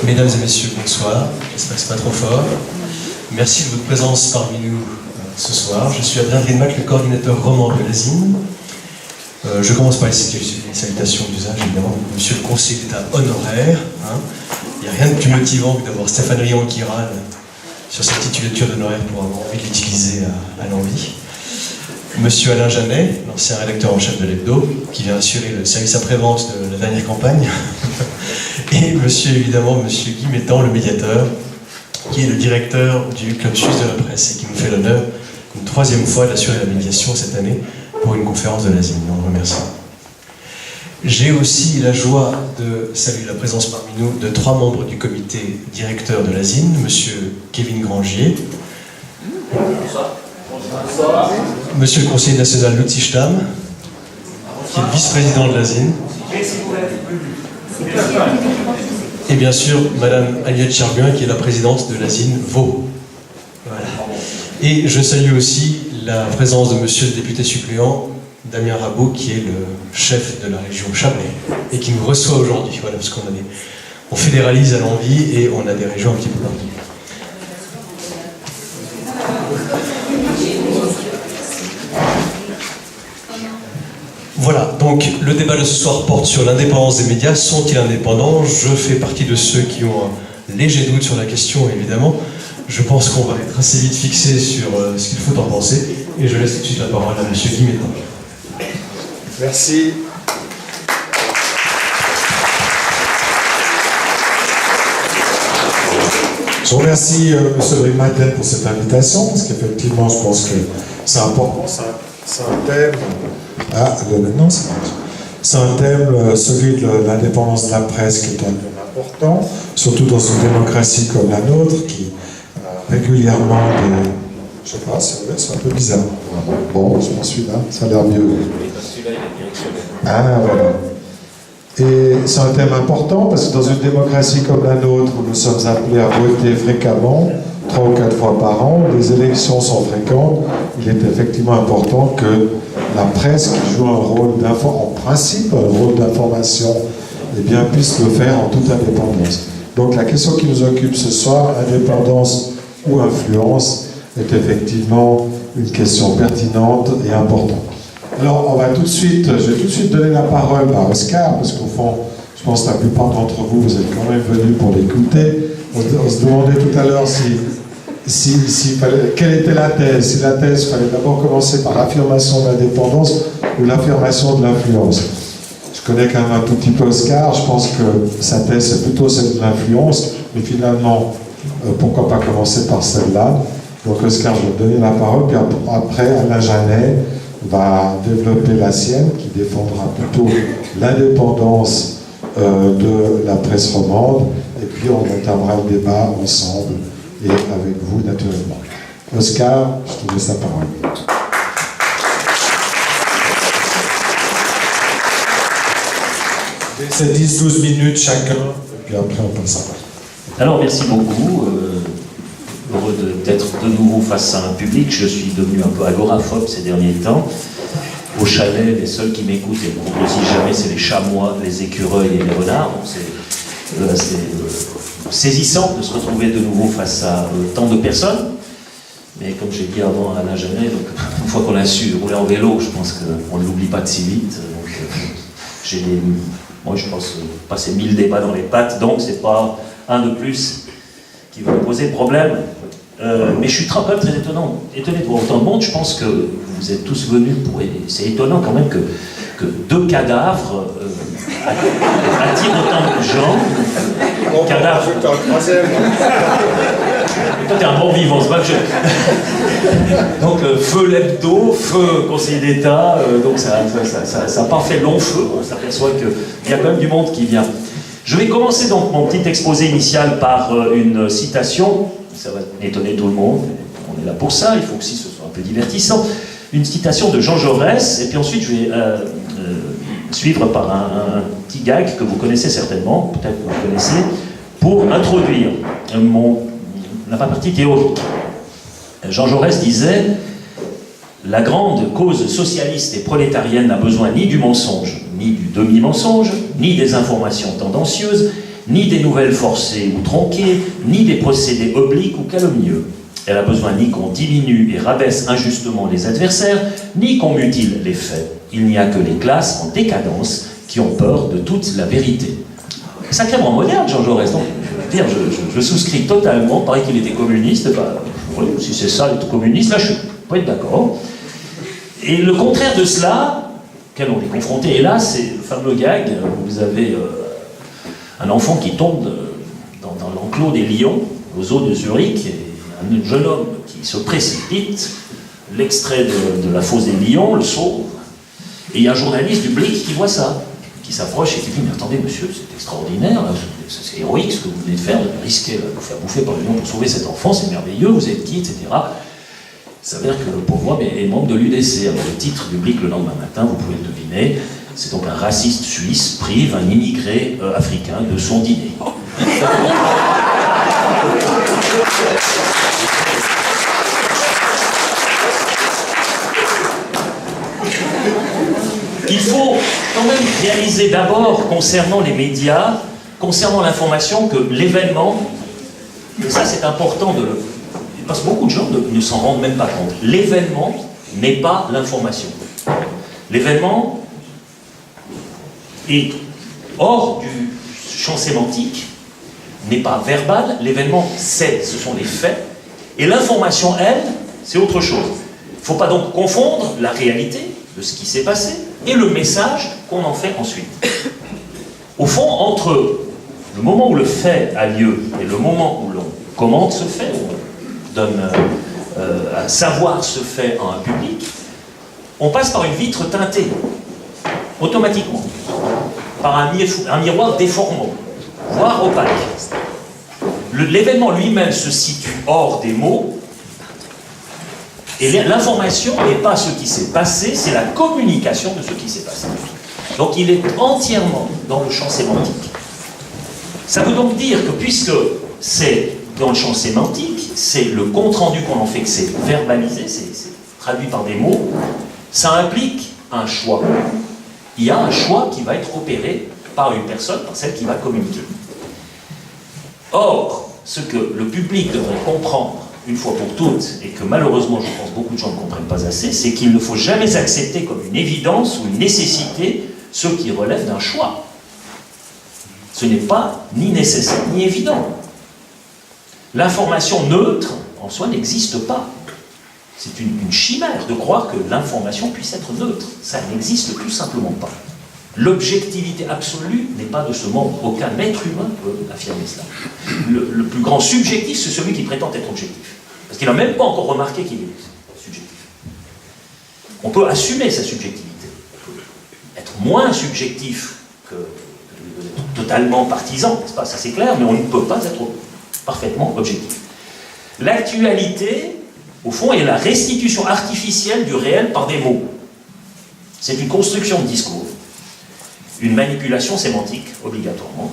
Mesdames et messieurs, bonsoir. J'espère que c'est pas trop fort. Merci de votre présence parmi nous ce soir. Je suis Adrien Driemac, le coordinateur roman de l'ASIN. Je commence par les salutations d'usage, évidemment. Monsieur le conseiller d'État honoraire. Il n'y a rien de plus motivant que d'avoir Stéphane Rion qui râle sur sa titulature d'honoraire pour avoir envie de l'utiliser à l'envi. Monsieur Alain Janet, l'ancien rédacteur en chef de l'Hebdo, qui vient assurer le service après-vente de la dernière campagne. Et monsieur Guy Métan, le médiateur, qui est le directeur du Club Suisse de la Presse et qui nous fait l'honneur une troisième fois d'assurer la médiation cette année pour une conférence de l'ASIN. On le remercie. J'ai aussi la joie de saluer la présence parmi nous de 3 membres du comité directeur de l'ASIN, monsieur Kevin Grangier, monsieur le conseiller national Lutzi Stamm, qui est vice-président de l'ASIN, et bien sûr madame Aliette Cherbuin, qui est la présidente de l'ASIN Vaud. Voilà. Et je salue aussi la présence de monsieur le député suppléant Damien Rabot, qui est le chef de la région Chablais et qui nous reçoit aujourd'hui. Voilà, parce on fédéralise à l'envi et on a des régions un petit peu partout. Voilà, donc le débat de ce soir porte sur l'indépendance des médias. Sont-ils indépendants? Je fais partie de ceux qui ont un léger doute sur la question, évidemment. Je pense qu'on va être assez vite fixé sur ce qu'il faut en penser. Et je laisse tout de suite la parole à M. Guy Métan. Merci. Je remercie M. Driemac pour cette invitation, parce qu'effectivement, je pense que c'est important. C'est un thème. C'est un thème, celui de l'indépendance de la presse, qui est un thème important, surtout dans une démocratie comme la nôtre, qui régulièrement des... Je sais pas, c'est vrai, c'est un peu bizarre. Bon, je m'en suis là, ça a l'air mieux. Ah, voilà. Et c'est un thème important parce que dans une démocratie comme la nôtre, où nous sommes appelés à voter fréquemment, 3 ou 4 fois par an, les élections sont fréquentes, il est effectivement important que la presse, qui joue un rôle en principe, un rôle d'information, eh bien, puisse le faire en toute indépendance. Donc la question qui nous occupe ce soir, indépendance ou influence, est effectivement une question pertinente et importante. Alors, je vais tout de suite donner la parole à Oscar, parce qu'au fond, je pense que la plupart d'entre vous, vous êtes quand même venus pour l'écouter. On se demandait tout à l'heure quelle était la thèse. Si la thèse, il fallait d'abord commencer par l'affirmation de l'indépendance ou l'affirmation de l'influence. Je connais quand même un tout petit peu Oscar, je pense que sa thèse, c'est plutôt celle de l'influence, mais finalement, pourquoi pas commencer par celle-là. Donc Oscar, je vais te donner la parole, puis après, Alain Janet va développer la sienne, qui défendra plutôt l'indépendance de la presse romande, et puis on entamera le débat ensemble, et avec vous, naturellement. Oscar, je te laisse la parole. C'est 10-12 minutes chacun, et puis après on passe à... Alors, merci beaucoup. Heureux d'être de nouveau face à un public. Je suis devenu un peu agoraphobe ces derniers temps. Au chalet, les seuls qui m'écoutent et me proposent jamais, c'est les chamois, les écureuils et les renards. Donc c'est saisissant de se retrouver de nouveau face à tant de personnes. Mais comme j'ai dit avant à Alain Janet, donc, une fois qu'on a su rouler en vélo, je pense qu'on ne l'oublie pas de si vite. Donc, moi, je pense passer 1000 débats dans les pattes, donc c'est pas un de plus qui va me poser problème. Mais je suis quand même très étonné de voir autant de monde. Je pense que vous êtes tous venus pour... C'est étonnant quand même que 2 cadavres attirent autant de gens. Bon, Cadavres. je t'en troisième. Toi, t'es un bon vivant, c'est pas que je... Donc, feu l'hebdo, feu conseiller d'État, donc ça n'a pas fait long feu. On s'aperçoit qu'il y a quand même du monde qui vient. Je vais commencer donc mon petit exposé initial par une citation. Ça va étonner tout le monde, on est là pour ça, il faut aussi que ce soit un peu divertissant. Une citation de Jean Jaurès, et puis ensuite je vais suivre par un petit gag que vous connaissez certainement, peut-être que vous connaissez, pour introduire la partie théorique. Jean Jaurès disait La grande cause socialiste et prolétarienne n'a besoin ni du mensonge, ni du demi-mensonge, ni des informations tendancieuses, ni des nouvelles forcées ou tronquées, ni des procédés obliques ou calomnieux. Elle a besoin ni qu'on diminue et rabaisse injustement les adversaires, ni qu'on mutile les faits. Il n'y a que les classes en décadence qui ont peur de toute la vérité. Sacrément moderne, Jean Jaurès. Donc, je souscris totalement. Pareil qu'il était communiste. Bah, oui, si c'est ça, être communiste, là, je ne suis pas d'accord. Et le contraire de cela, auquel on est confronté, et là, c'est le fameux gag où vous avez un enfant qui tombe dans l'enclos des lions, aux eaux de Zurich, et un jeune homme qui se précipite, l'extrait de la fosse des lions, le sauve, et il y a un journaliste du Blick qui voit ça, qui s'approche et qui dit « Mais attendez monsieur, c'est extraordinaire, c'est héroïque ce que vous venez de faire, de risquer de vous faire bouffer par le lion pour sauver cet enfant, c'est merveilleux, vous êtes qui, etc. » Il s'avère que le pauvre homme est membre de l'UDC. Alors le titre du Blick le lendemain matin, vous pouvez le deviner, c'est donc un raciste suisse prive un immigré africain de son dîner. Il faut quand même réaliser d'abord, concernant les médias, concernant l'information, que l'événement, et ça c'est important de le... Parce que beaucoup de gens ne s'en rendent même pas compte. L'événement n'est pas l'information. L'événement est hors du champ sémantique, n'est pas verbal, l'événement ce sont les faits, et l'information, elle, c'est autre chose. Il ne faut pas donc confondre la réalité de ce qui s'est passé et le message qu'on en fait ensuite. Au fond, entre le moment où le fait a lieu et le moment où l'on commente ce fait, où on donne à savoir ce fait à un public, on passe par une vitre teintée, automatiquement, par un miroir déformant, voire opaque. L'événement lui-même se situe hors des mots, et l'information n'est pas ce qui s'est passé, c'est la communication de ce qui s'est passé. Donc il est entièrement dans le champ sémantique. Ça veut donc dire que puisque c'est dans le champ sémantique, c'est le compte-rendu qu'on en fait, que c'est verbalisé, c'est traduit par des mots, ça implique un choix. Il y a un choix qui va être opéré par une personne, par celle qui va communiquer. Or, ce que le public devrait comprendre une fois pour toutes, et que malheureusement je pense beaucoup de gens ne comprennent pas assez, c'est qu'il ne faut jamais accepter comme une évidence ou une nécessité ce qui relève d'un choix. Ce n'est pas ni nécessaire ni évident. L'information neutre, en soi, n'existe pas. C'est une chimère de croire que l'information puisse être neutre. Ça n'existe tout simplement pas. L'objectivité absolue n'est pas de ce monde. Aucun être humain peut affirmer cela. Le plus grand subjectif, c'est celui qui prétend être objectif. Parce qu'il n'a même pas encore remarqué qu'il est subjectif. On peut assumer sa subjectivité. On peut être moins subjectif que totalement partisan, n'est-ce pas? Ça c'est clair, mais on ne peut pas être parfaitement objectif. L'actualité, au fond, est la restitution artificielle du réel par des mots. C'est une construction de discours, une manipulation sémantique, obligatoirement.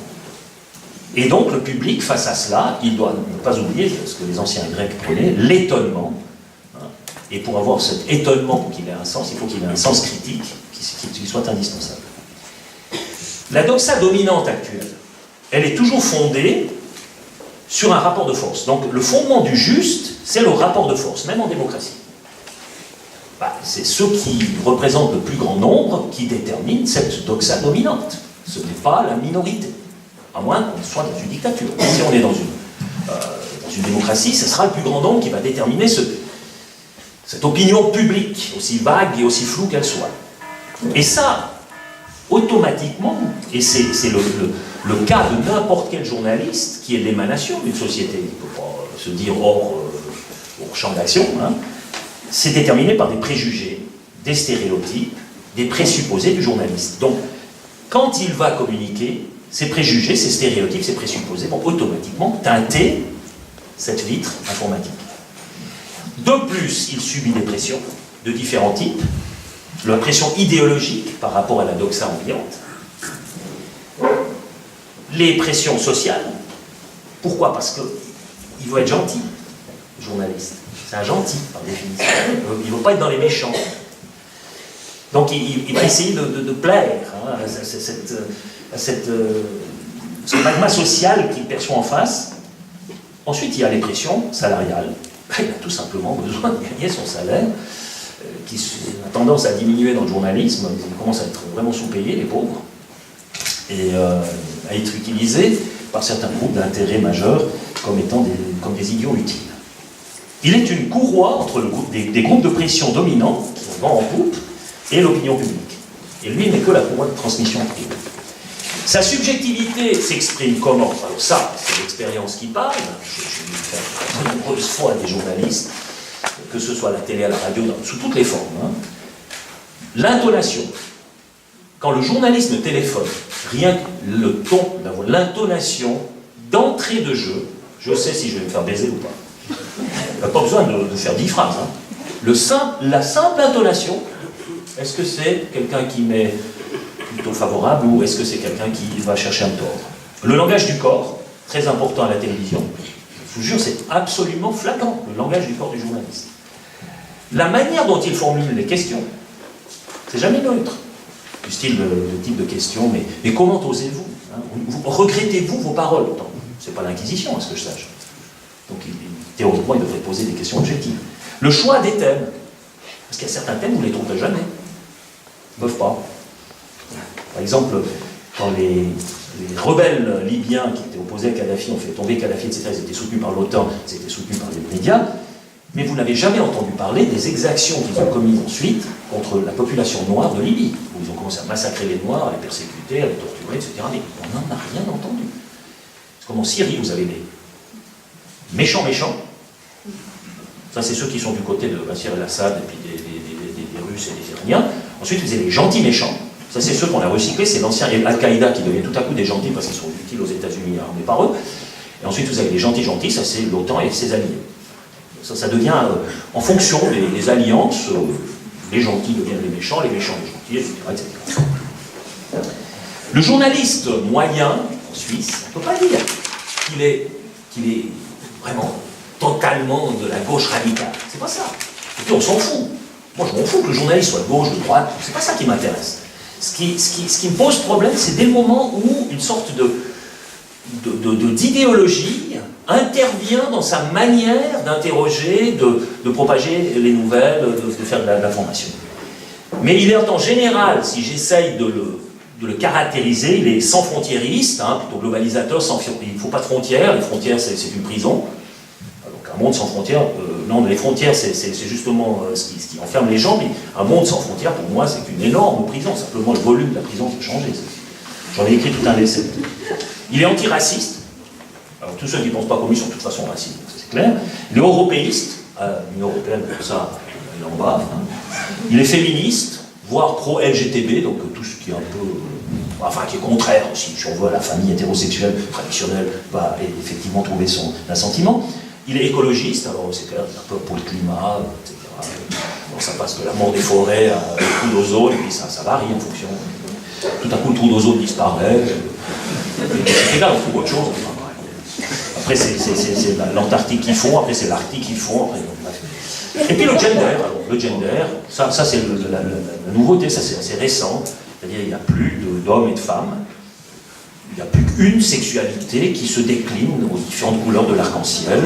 Et donc, le public, face à cela, il doit ne pas oublier ce que les anciens Grecs prenaient, l'étonnement. Et pour avoir cet étonnement, pour qu'il ait un sens, il faut qu'il ait un sens critique qui soit indispensable. La doxa dominante actuelle, elle est toujours fondée sur un rapport de force. Donc, le fondement du juste, c'est le rapport de force, même en démocratie. C'est ceux qui représentent le plus grand nombre qui déterminent cette doxa dominante. Ce n'est pas la minorité, à moins qu'on soit dans une dictature. Si on est dans une démocratie, ce sera le plus grand nombre qui va déterminer cette opinion publique, aussi vague et aussi floue qu'elle soit. Et ça, automatiquement, et c'est le cas de n'importe quel journaliste qui est l'émanation d'une société, il ne peut pas se dire hors champ d'action, hein, c'est déterminé par des préjugés, des stéréotypes, des présupposés du journaliste. Donc, quand il va communiquer, ces préjugés, ces stéréotypes, ces présupposés vont automatiquement teinter cette vitre informatique. De plus, il subit des pressions de différents types, la pression idéologique par rapport à la doxa ambiante, les pressions sociales. Pourquoi? Parce qu'il veut être gentil, le journaliste. C'est un gentil, par définition. Il ne veut pas être dans les méchants. Donc il va essayer de plaire hein, à ce magma social qu'il perçoit en face. Ensuite, il y a les pressions salariales. Il a tout simplement besoin de gagner son salaire, qui a tendance à diminuer dans le journalisme. Ils commencent à être vraiment sous-payés, les pauvres, et à être utilisés par certains groupes d'intérêt majeurs comme étant comme des idiots utiles. Il est une courroie entre des groupes de pression dominants, qui ont vent en poupe, et l'opinion publique. Et lui n'est que la courroie de transmission privée. Sa subjectivité s'exprime comment? Alors ça, c'est l'expérience qui parle. J'ai vu faire de nombreuses fois des journalistes, que ce soit à la télé, à la radio, sous toutes les formes. Hein. L'intonation. Quand le journaliste téléphone, rien que le ton, la voix, l'intonation d'entrée de jeu, je sais si je vais me faire baiser ou pas. Il n'y a pas besoin de faire 10 phrases. Hein. La simple intonation, est-ce que c'est quelqu'un qui m'est plutôt favorable ou est-ce que c'est quelqu'un qui va chercher à me tordre? Le langage du corps, très important à la télévision, je vous jure, c'est absolument flagrant, le langage du corps du journaliste. La manière dont il formule les questions, c'est jamais neutre. Du style, le type de question, mais comment osez-vous hein, regrettez-vous vos paroles? C'est pas l'inquisition, à ce que je sache. Donc, théoriquement, il devrait poser des questions objectives. Le choix des thèmes, parce qu'il y a certains thèmes, vous ne les trouverez jamais. Ils ne peuvent pas. Par exemple, quand les rebelles libyens qui étaient opposés à Kadhafi ont fait tomber Kadhafi, etc., ils étaient soutenus par l'OTAN, ils étaient soutenus par les médias, mais vous n'avez jamais entendu parler des exactions qu'ils ont commises ensuite contre la population noire de Libye, où ils ont commencé à massacrer les Noirs, à les persécuter, à les torturer, etc. Mais on n'en a rien entendu. C'est comme en Syrie, vous avez des méchants. Ça, c'est ceux qui sont du côté de Bachar el-Assad, et puis des Russes et des Iraniens. Ensuite, vous avez les gentils méchants. Ça, c'est ceux qu'on a recyclés, c'est l'ancien Al-Qaïda qui devient tout à coup des gentils parce qu'ils sont utiles aux États-Unis, armés par eux. Et ensuite, vous avez les gentils, ça c'est l'OTAN et ses alliés. Ça devient, en fonction des alliances, les gentils deviennent les méchants les gentils, etc. Le journaliste moyen, en Suisse, on ne peut pas dire qu'il est vraiment totalement de la gauche radicale. C'est pas ça. Et puis on s'en fout. Moi, je m'en fous que le journaliste soit de gauche, de droite. C'est pas ça qui m'intéresse. Ce qui me pose problème, c'est dès le moment où une sorte d'idéologie intervient dans sa manière d'interroger, de propager les nouvelles, de faire de l'information. Mais il est en général, si j'essaye de le caractériser, il est sans frontiériste, hein, plutôt globalisateur, il ne faut pas de frontières, les frontières c'est une prison. Donc un monde sans frontières, non, les frontières c'est justement ce qui enferme les gens, mais un monde sans frontières pour moi c'est une énorme prison, simplement le volume de la prison qui a changé. J'en ai écrit tout un essai. Il est antiraciste, alors tous ceux qui ne pensent pas comme lui sont de toute façon racistes, c'est clair. Il est européiste, l'Union européenne pour ça, il est en bas. Hein. Il est féministe, voire pro-LGTB, donc tout ce qui est un peu... enfin, qui est contraire aussi, si on veut, à la famille hétérosexuelle traditionnelle, va effectivement trouver son assentiment. Il est écologiste, alors c'est clair, un peu pour le climat, etc. Donc ça passe de la mort des forêts à le trou d'ozone, et puis ça varie en fonction. Tout à coup, le trou d'ozone disparaît. C'est égal, on trouve autre chose. Après, c'est l'Antarctique qu'ils font, après c'est l'Arctique qu'ils font, après, bref. Et puis le gender, alors, le gender, ça c'est la nouveauté, ça c'est assez récent, c'est-à-dire il n'y a plus d'hommes et de femmes, il n'y a plus qu'une sexualité qui se décline aux différentes couleurs de l'arc-en-ciel.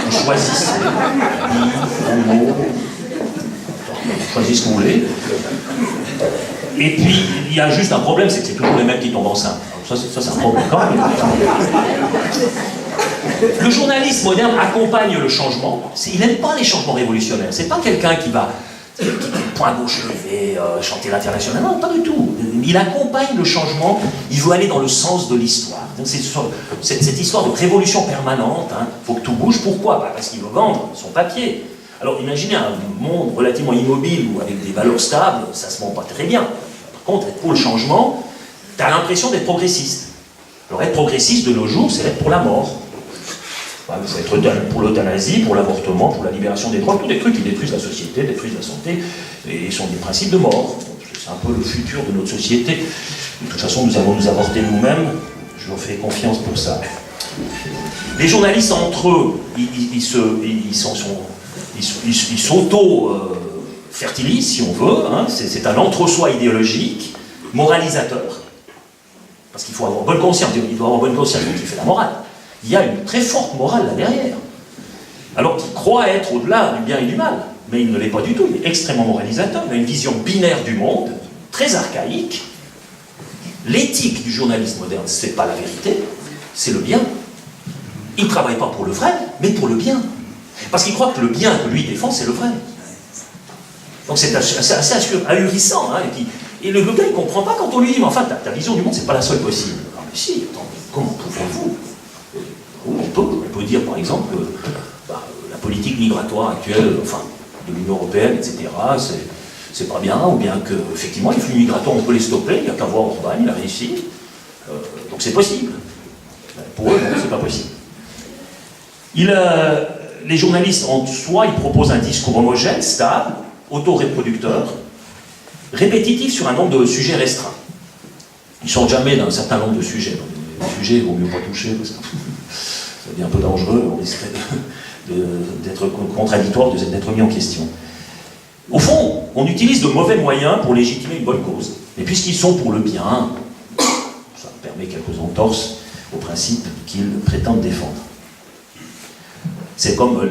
Vous choisissez, bi, homo, choisissez ce que vous voulez. Et puis, il y a juste un problème, c'est que c'est toujours les mêmes qui tombent enceintes. Alors ça c'est un problème quand même. Le journaliste moderne accompagne le changement. Il n'aime pas les changements révolutionnaires. C'est pas quelqu'un qui va point gauche levé, chanter l'international. Non, pas du tout. Il accompagne le changement. Il veut aller dans le sens de l'histoire. C'est cette histoire de révolution permanente. Il faut que tout bouge. Pourquoi? Parce qu'il veut vendre son papier. Alors imaginez un monde relativement immobile ou avec des valeurs stables, ça se vend pas très bien. Par contre, être pour le changement, tu as l'impression d'être progressiste. Alors être progressiste de nos jours, c'est être pour la mort. Il faut être pour l'euthanasie, pour l'avortement, pour la libération des droits, tous des trucs qui détruisent la société, détruisent la santé, et sont des principes de mort. C'est un peu le futur de notre société. De toute façon, nous allons nous avorter nous-mêmes, je leur fais confiance pour ça. Les journalistes, entre eux, ils sont il s'auto-fertilise, si on veut, hein, c'est un entre-soi idéologique, moralisateur. Parce qu'il faut avoir bonne conscience, il doit avoir bonne conscience quand il fait la morale. Il y a une très forte morale là derrière. Alors qu'il croit être au-delà du bien et du mal, mais il ne l'est pas du tout, il est extrêmement moralisateur, il a une vision binaire du monde, très archaïque. L'éthique du journalisme moderne, c'est pas la vérité, c'est le bien. Il ne travaille pas pour le vrai, mais pour le bien. Parce qu'il croit que le bien que lui défend, c'est le vrai. Donc c'est assez ahurissant. Hein, et le gars, il ne comprend pas quand on lui dit, mais enfin, ta vision du monde, c'est pas la seule possible. Ah, mais si, attends, comment pouvons-vous? On peut dire, par exemple, que la politique migratoire actuelle, enfin, de l'Union européenne, etc., c'est pas bien, ou bien qu'effectivement, les flux migratoires, on peut les stopper, il n'y a qu'à voir Orban, il a réussi. Donc c'est possible. Pour eux, non, c'est pas possible. Les journalistes, en soi, ils proposent un discours homogène, stable, auto-reproducteur, répétitif sur un nombre de sujets restreints. Ils ne sortent jamais d'un certain nombre de sujets. Donc, les sujets, il ne vaut mieux pas toucher, parce que ça devient un peu dangereux, on risquerait d'être contradictoire, d'être mis en question. Au fond, on utilise de mauvais moyens pour légitimer une bonne cause. Et puisqu'ils sont pour le bien, ça permet quelques entorses aux principes qu'ils prétendent défendre. C'est comme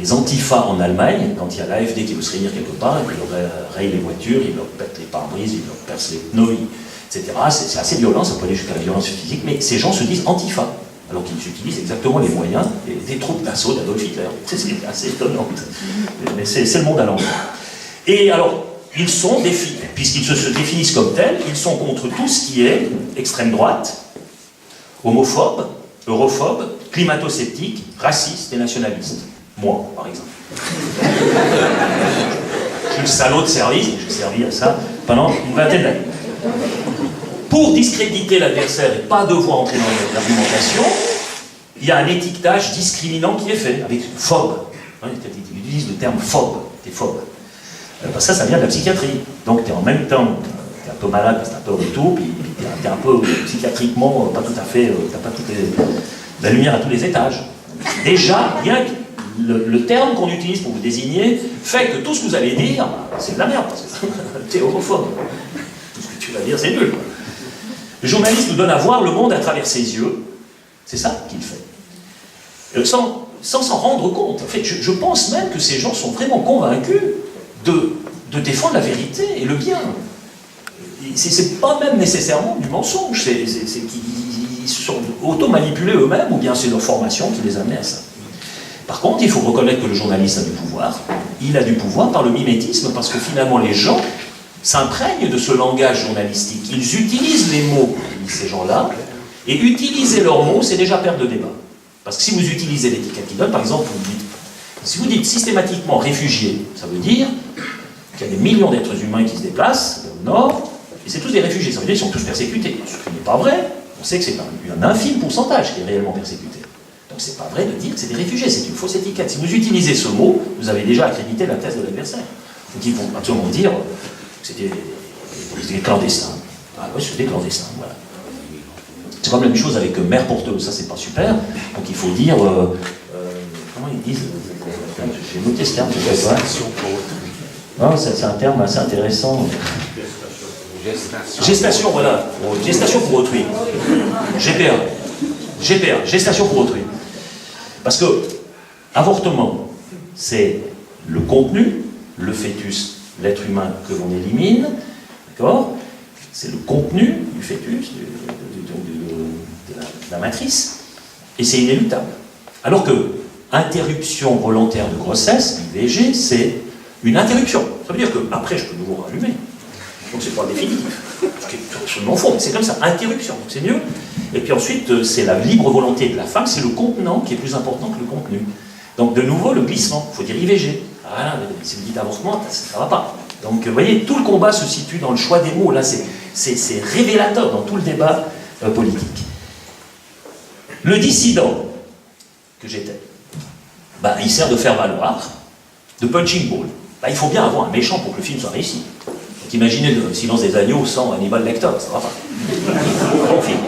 les antifas en Allemagne, quand il y a l'AfD qui veut se réunir quelque part, ils leur rayent les voitures, ils leur pètent les pare-brises, ils leur percent les pneus, etc. C'est assez violent, ça peut aller jusqu'à la violence physique, mais ces gens se disent antifa, alors qu'ils utilisent exactement les moyens des troupes d'assaut d'Adolf Hitler. C'est assez étonnant, mais c'est le monde à l'envers. Et alors, ils sont, puisqu'ils se définissent comme tels, ils sont contre tout ce qui est extrême droite, homophobe, europhobe, climato-sceptique, raciste et nationaliste. Moi, par exemple. Je suis le salaud de service, j'ai servi à ça pendant une vingtaine d'années. Pour discréditer l'adversaire et pas devoir entrer dans l'argumentation, il y a un étiquetage discriminant qui est fait, avec phobe. Ils utilisent le terme phobe, t'es phobe. Parce que ça vient de la psychiatrie. Donc tu es en même temps, tu es un peu malade parce que tu as peur de tout, puis tu es un peu psychiatriquement pas tout à fait, tu n'as pas la lumière à tous les étages. Déjà, rien que le terme qu'on utilise pour vous désigner fait que tout ce que vous allez dire, c'est de la merde, parce que tu es homophobe. Tout ce que tu vas dire, c'est nul. Le journaliste nous donne à voir le monde à travers ses yeux. C'est ça qu'il fait. Sans s'en rendre compte. En fait, je pense même que ces gens sont vraiment convaincus de défendre la vérité et le bien. C'est pas même nécessairement du mensonge, c'est qu'ils se sont auto-manipulés eux-mêmes, ou bien c'est leur formation qui les amenait à ça. Par contre, il faut reconnaître que le journaliste a du pouvoir. Il a du pouvoir par le mimétisme, parce que finalement les gens s'imprègnent de ce langage journalistique. Ils utilisent les mots, ces gens-là, et utiliser leurs mots, c'est déjà perdre le débat. Parce que si vous utilisez l'étiquette qu'ils donnent, par exemple, si vous dites systématiquement réfugiés, ça veut dire qu'il y a des millions d'êtres humains qui se déplacent au nord, et c'est tous des réfugiés, ça veut dire qu'ils sont tous persécutés. Ce qui n'est pas vrai, on sait que c'est un infime pourcentage qui est réellement persécuté. Donc c'est pas vrai de dire que c'est des réfugiés, c'est une fausse étiquette. Si vous utilisez ce mot, vous avez déjà accrédité la thèse de l'adversaire. Donc ils vont absolument dire que c'était des clandestins. Ah oui, c'est des clandestins, voilà. C'est comme la même chose avec mère porteuse, ça c'est pas super. Donc il faut dire, comment ils disent, j'ai noté ce terme, je sais pas. Non, c'est un terme assez intéressant. Gestation, voilà. Gestation pour autrui. GPA. GPA, gestation pour autrui. Parce que avortement, c'est le contenu, le fœtus, l'être humain que l'on élimine, d'accord? C'est le contenu du fœtus, de la matrice, et c'est inéluctable. Alors que interruption volontaire de grossesse, IVG, c'est une interruption. Ça veut dire qu'après, je peux nouveau rallumer. Donc c'est pas définitif. Ce qui est absolument faux, mais c'est comme ça, interruption, donc c'est mieux. Et puis ensuite, c'est la libre volonté de la femme, c'est le contenant qui est plus important que le contenu. Donc de nouveau, le glissement, il faut dire IVG. Voilà, si vous dites avortement, ça ne va pas. Donc vous voyez, tout le combat se situe dans le choix des mots. Là, c'est révélateur dans tout le débat politique. Le dissident que j'étais, il sert de faire valoir, de punching ball. Il faut bien avoir un méchant pour que le film soit réussi. Donc imaginez le Silence des agneaux sans Hannibal Lecter, ça ne va pas. Un bon film.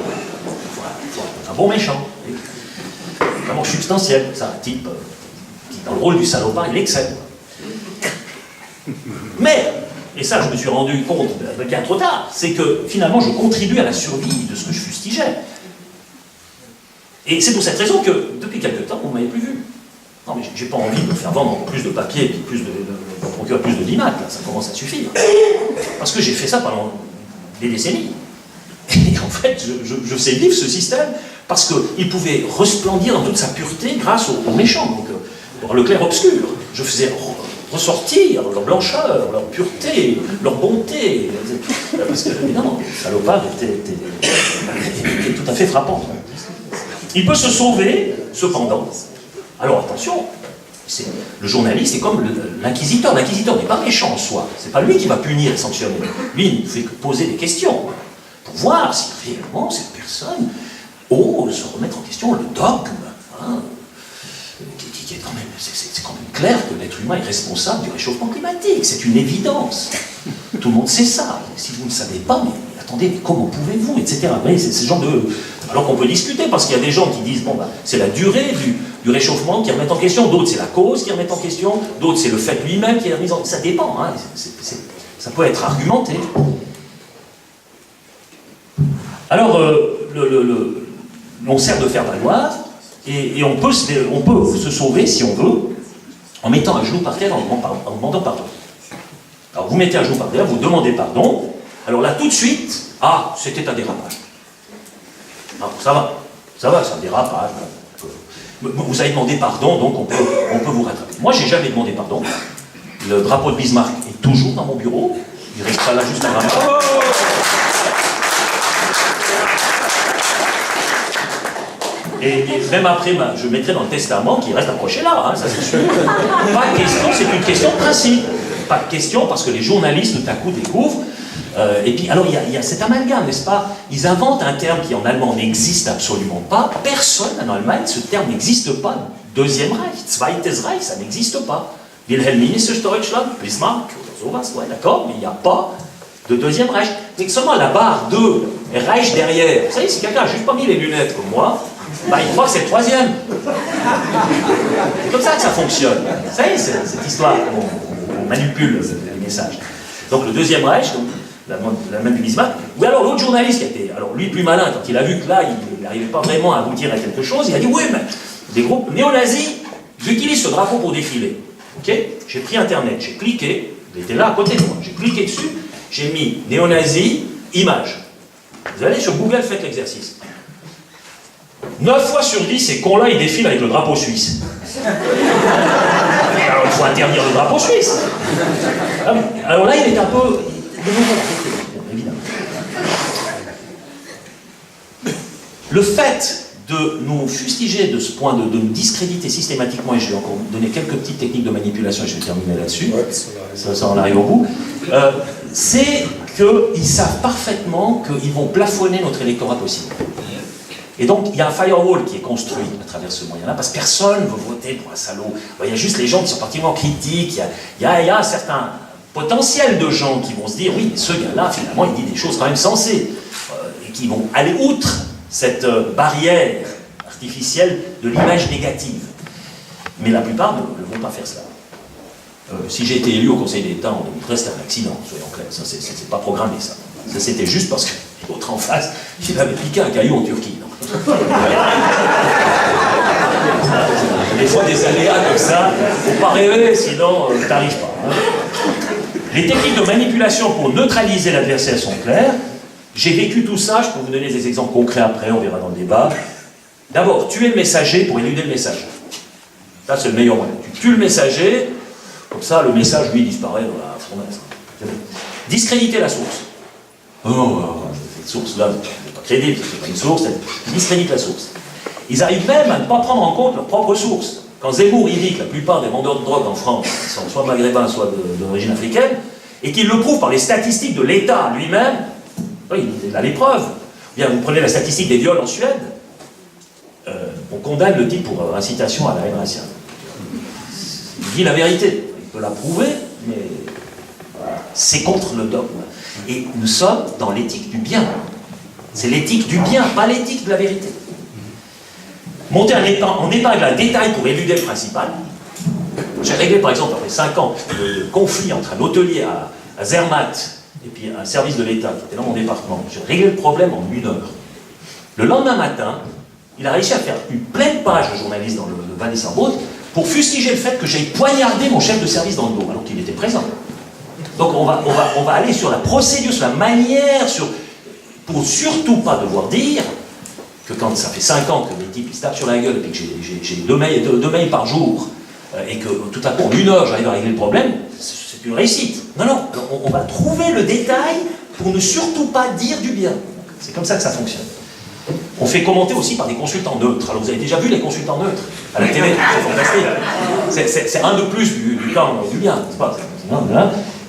Un bon méchant. Vraiment substantiel. C'est un type qui Dans le rôle du salopard, il excelle. Mais, et ça je me suis rendu compte bien trop tard, c'est que finalement je contribue à la survie de ce que je fustigeais. Et c'est pour cette raison que, depuis quelque temps, on ne m'avait plus vu. Non mais j'ai pas envie de me faire vendre plus de papier, et plus de procurer plus de l'IMAC, ça commence à suffire. Parce que j'ai fait ça pendant des décennies. Et en fait, je sais vivre ce système parce qu'il pouvait resplendir dans toute sa pureté grâce aux méchants. Donc, le clair-obscur. Je faisais ressortir leur blancheur, leur pureté, leur bonté. Parce que, évidemment, le salopard était tout à fait frappant. Il peut se sauver, cependant. Alors attention, le journaliste est comme l'inquisiteur. L'inquisiteur n'est pas méchant en soi. C'est pas lui qui va punir et sanctionner. Lui, il ne fait que poser des questions pour voir si réellement cette personne ose remettre en question le dogme. Hein, qui est quand même, c'est quand même clair que l'être humain est responsable du réchauffement climatique. C'est une évidence. Tout le monde sait ça. Si vous ne le savez pas, mais attendez, mais comment pouvez-vous, etc. C'est ce genre de... Alors qu'on peut discuter, parce qu'il y a des gens qui disent, bon, c'est la durée du réchauffement qui remettent en question, d'autres c'est la cause qui remettent en question, d'autres c'est le fait lui-même qui est remis en question. Ça dépend, hein. Ça peut être argumenté. Alors, on sert de faire valoir, et on peut se sauver, si on veut, en mettant un genou par terre, en demandant pardon. Alors, vous mettez un genou par terre, vous demandez pardon, alors là, tout de suite, ah, c'était un dérapage. Alors, ça va, c'est un dérapage. Vous avez demandé pardon, donc on peut vous rattraper. Moi, j'ai jamais demandé pardon. Le drapeau de Bismarck est toujours dans mon bureau. Il restera là juste un rapport. Et même après, je mettrai dans le testament qu'il reste accroché là, hein, ça c'est sûr. Pas de question, c'est une question de principe. Pas de question parce que les journalistes tout à coup découvrent. Et puis, alors il y a cet amalgame, n'est-ce pas? Ils inventent un terme qui en allemand n'existe absolument pas. Personne en Allemagne, ce terme n'existe pas. Deuxième Reich, Zweites Reich, ça n'existe pas. Wilhelminisches Deutschland, Bismarck, sowas, ouais, d'accord, mais il n'y a pas de Deuxième Reich. C'est que seulement la barre 2, Reich derrière. Vous savez, si quelqu'un n'a juste pas mis les lunettes comme moi, il croit que c'est le troisième. C'est comme ça que ça fonctionne. Vous savez, cette histoire, on manipule les messages. Donc le Deuxième Reich, donc, la main du Bismarck, ou alors l'autre journaliste qui était, alors lui plus malin, quand il a vu que là, il n'arrivait pas vraiment à aboutir à quelque chose, il a dit, oui, mais des groupes néo-nazis, ils utilisent ce drapeau pour défiler. Ok? J'ai pris Internet, j'ai cliqué, il était là à côté de moi, j'ai cliqué dessus, j'ai mis néo-nazis, image. Vous allez sur Google, faites l'exercice. 9 fois sur 10, ces cons-là, ils défilent avec le drapeau suisse. Alors il faut interdire le drapeau suisse. Alors là, il est un peu... Évidemment. Le fait de nous fustiger de ce point, de nous discréditer systématiquement, et je vais encore donner quelques petites techniques de manipulation et je vais terminer là-dessus, ça en arrive au bout, c'est qu'ils savent parfaitement qu'ils vont plafonner notre électorat possible. Et donc, il y a un firewall qui est construit à travers ce moyen-là, parce que personne ne veut voter pour un salaud. Il y a juste les gens qui sont particulièrement critiques, il y a un certain potentiel de gens qui vont se dire, oui, ce gars-là, finalement, il dit des choses quand même sensées, et qui vont aller outre cette barrière artificielle de l'image négative. Mais la plupart ne vont pas faire cela. Si j'ai été élu au Conseil d'État en 2013, c'était un accident, soyons clairs, ça c'est pas programmé ça. Ça c'était juste parce que l'autre en face, il avait piqué un caillou en Turquie. Des fois des aléas comme ça, faut pas rêver, sinon t'arrives pas. Hein. Les techniques de manipulation pour neutraliser l'adversaire sont claires. J'ai vécu tout ça, je peux vous donner des exemples concrets après, on verra dans le débat. D'abord, tuer le messager pour éluder le message. Ça c'est le meilleur moyen. Tu tues le messager, comme ça le message lui disparaît dans la fournaise. Discréditer la source. Oh, cette source-là, c'est pas crédible, c'est pas une source, ils discréditent la source. Ils arrivent même à ne pas prendre en compte leur propre source. Quand Zemmour il dit que la plupart des vendeurs de drogue en France sont soit maghrébins, soit d'origine africaine, et qu'il le prouve par les statistiques de l'État lui-même, oui, il a les preuves. Bien, vous prenez la statistique des viols en Suède, on condamne le type pour incitation à la haine raciale. Il dit la vérité, il peut la prouver, mais c'est contre le dogme. Et nous sommes dans l'éthique du bien. C'est l'éthique du bien, pas l'éthique de la vérité. Monter en épingle un détail pour éluder le principal, J'ai réglé par exemple après 5 ans de conflit entre un hôtelier à Zermatt et puis un service de l'État qui était dans mon département. J'ai réglé le problème en 1 heure. Le lendemain matin, il a réussi à faire une pleine page de journaliste dans le Val-des-Sarrautes pour fustiger le fait que j'aille poignarder mon chef de service dans le dos, alors qu'il était présent. Donc on va aller sur la procédure, sur la manière, pour surtout pas devoir dire que quand ça fait 5 ans que les types ils se tapent sur la gueule et que j'ai 2 mails par jour et que tout à coup en 1 heure j'arrive à régler le problème, c'est une réussite. Non, on va trouver le détail pour ne surtout pas dire du bien. C'est comme ça que ça fonctionne. On fait commenter aussi par des consultants neutres. Alors vous avez déjà vu les consultants neutres à la télé, c'est fantastique. C'est un de plus du temps du bien, n'est-ce pas?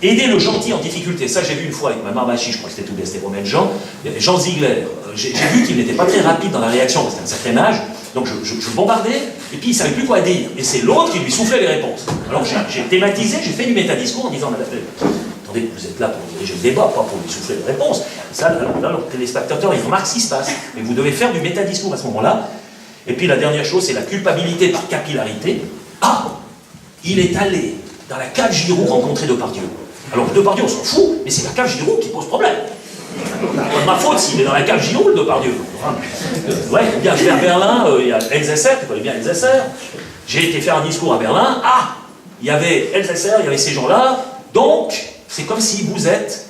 Aider le gentil en difficulté. Ça, j'ai vu une fois avec ma marmachie, je crois que c'était tout bien, c'était Romain Jean. Il y avait Jean Ziegler. J'ai vu qu'il n'était pas très rapide dans la réaction parce qu'à un certain âge. Donc je bombardais, et puis il ne savait plus quoi dire. Et c'est l'autre qui lui soufflait les réponses. Alors j'ai thématisé, j'ai fait du métadiscours en disant, attendez, vous êtes là pour diriger le débat, pas pour lui souffler les réponses. Et ça, là, le téléspectateur, il remarque ce qui se passe. Et vous devez faire du métadiscours à ce moment-là. Et puis la dernière chose, c'est la culpabilité par capillarité. Ah, il est allé dans la cave Giroud rencontrer Depardieu. Alors Depardieu, on s'en fout, mais c'est la cave Giroud qui pose problème. Pas de ma faute s'il est dans la cave Giroud, Depardieu. Ouais, ou bien vers Berlin, il y a Elsässer, tu connais bien Elsässer. J'ai été faire un discours à Berlin. Ah, il y avait Elsässer, il y avait ces gens-là. Donc, c'est comme si vous êtes...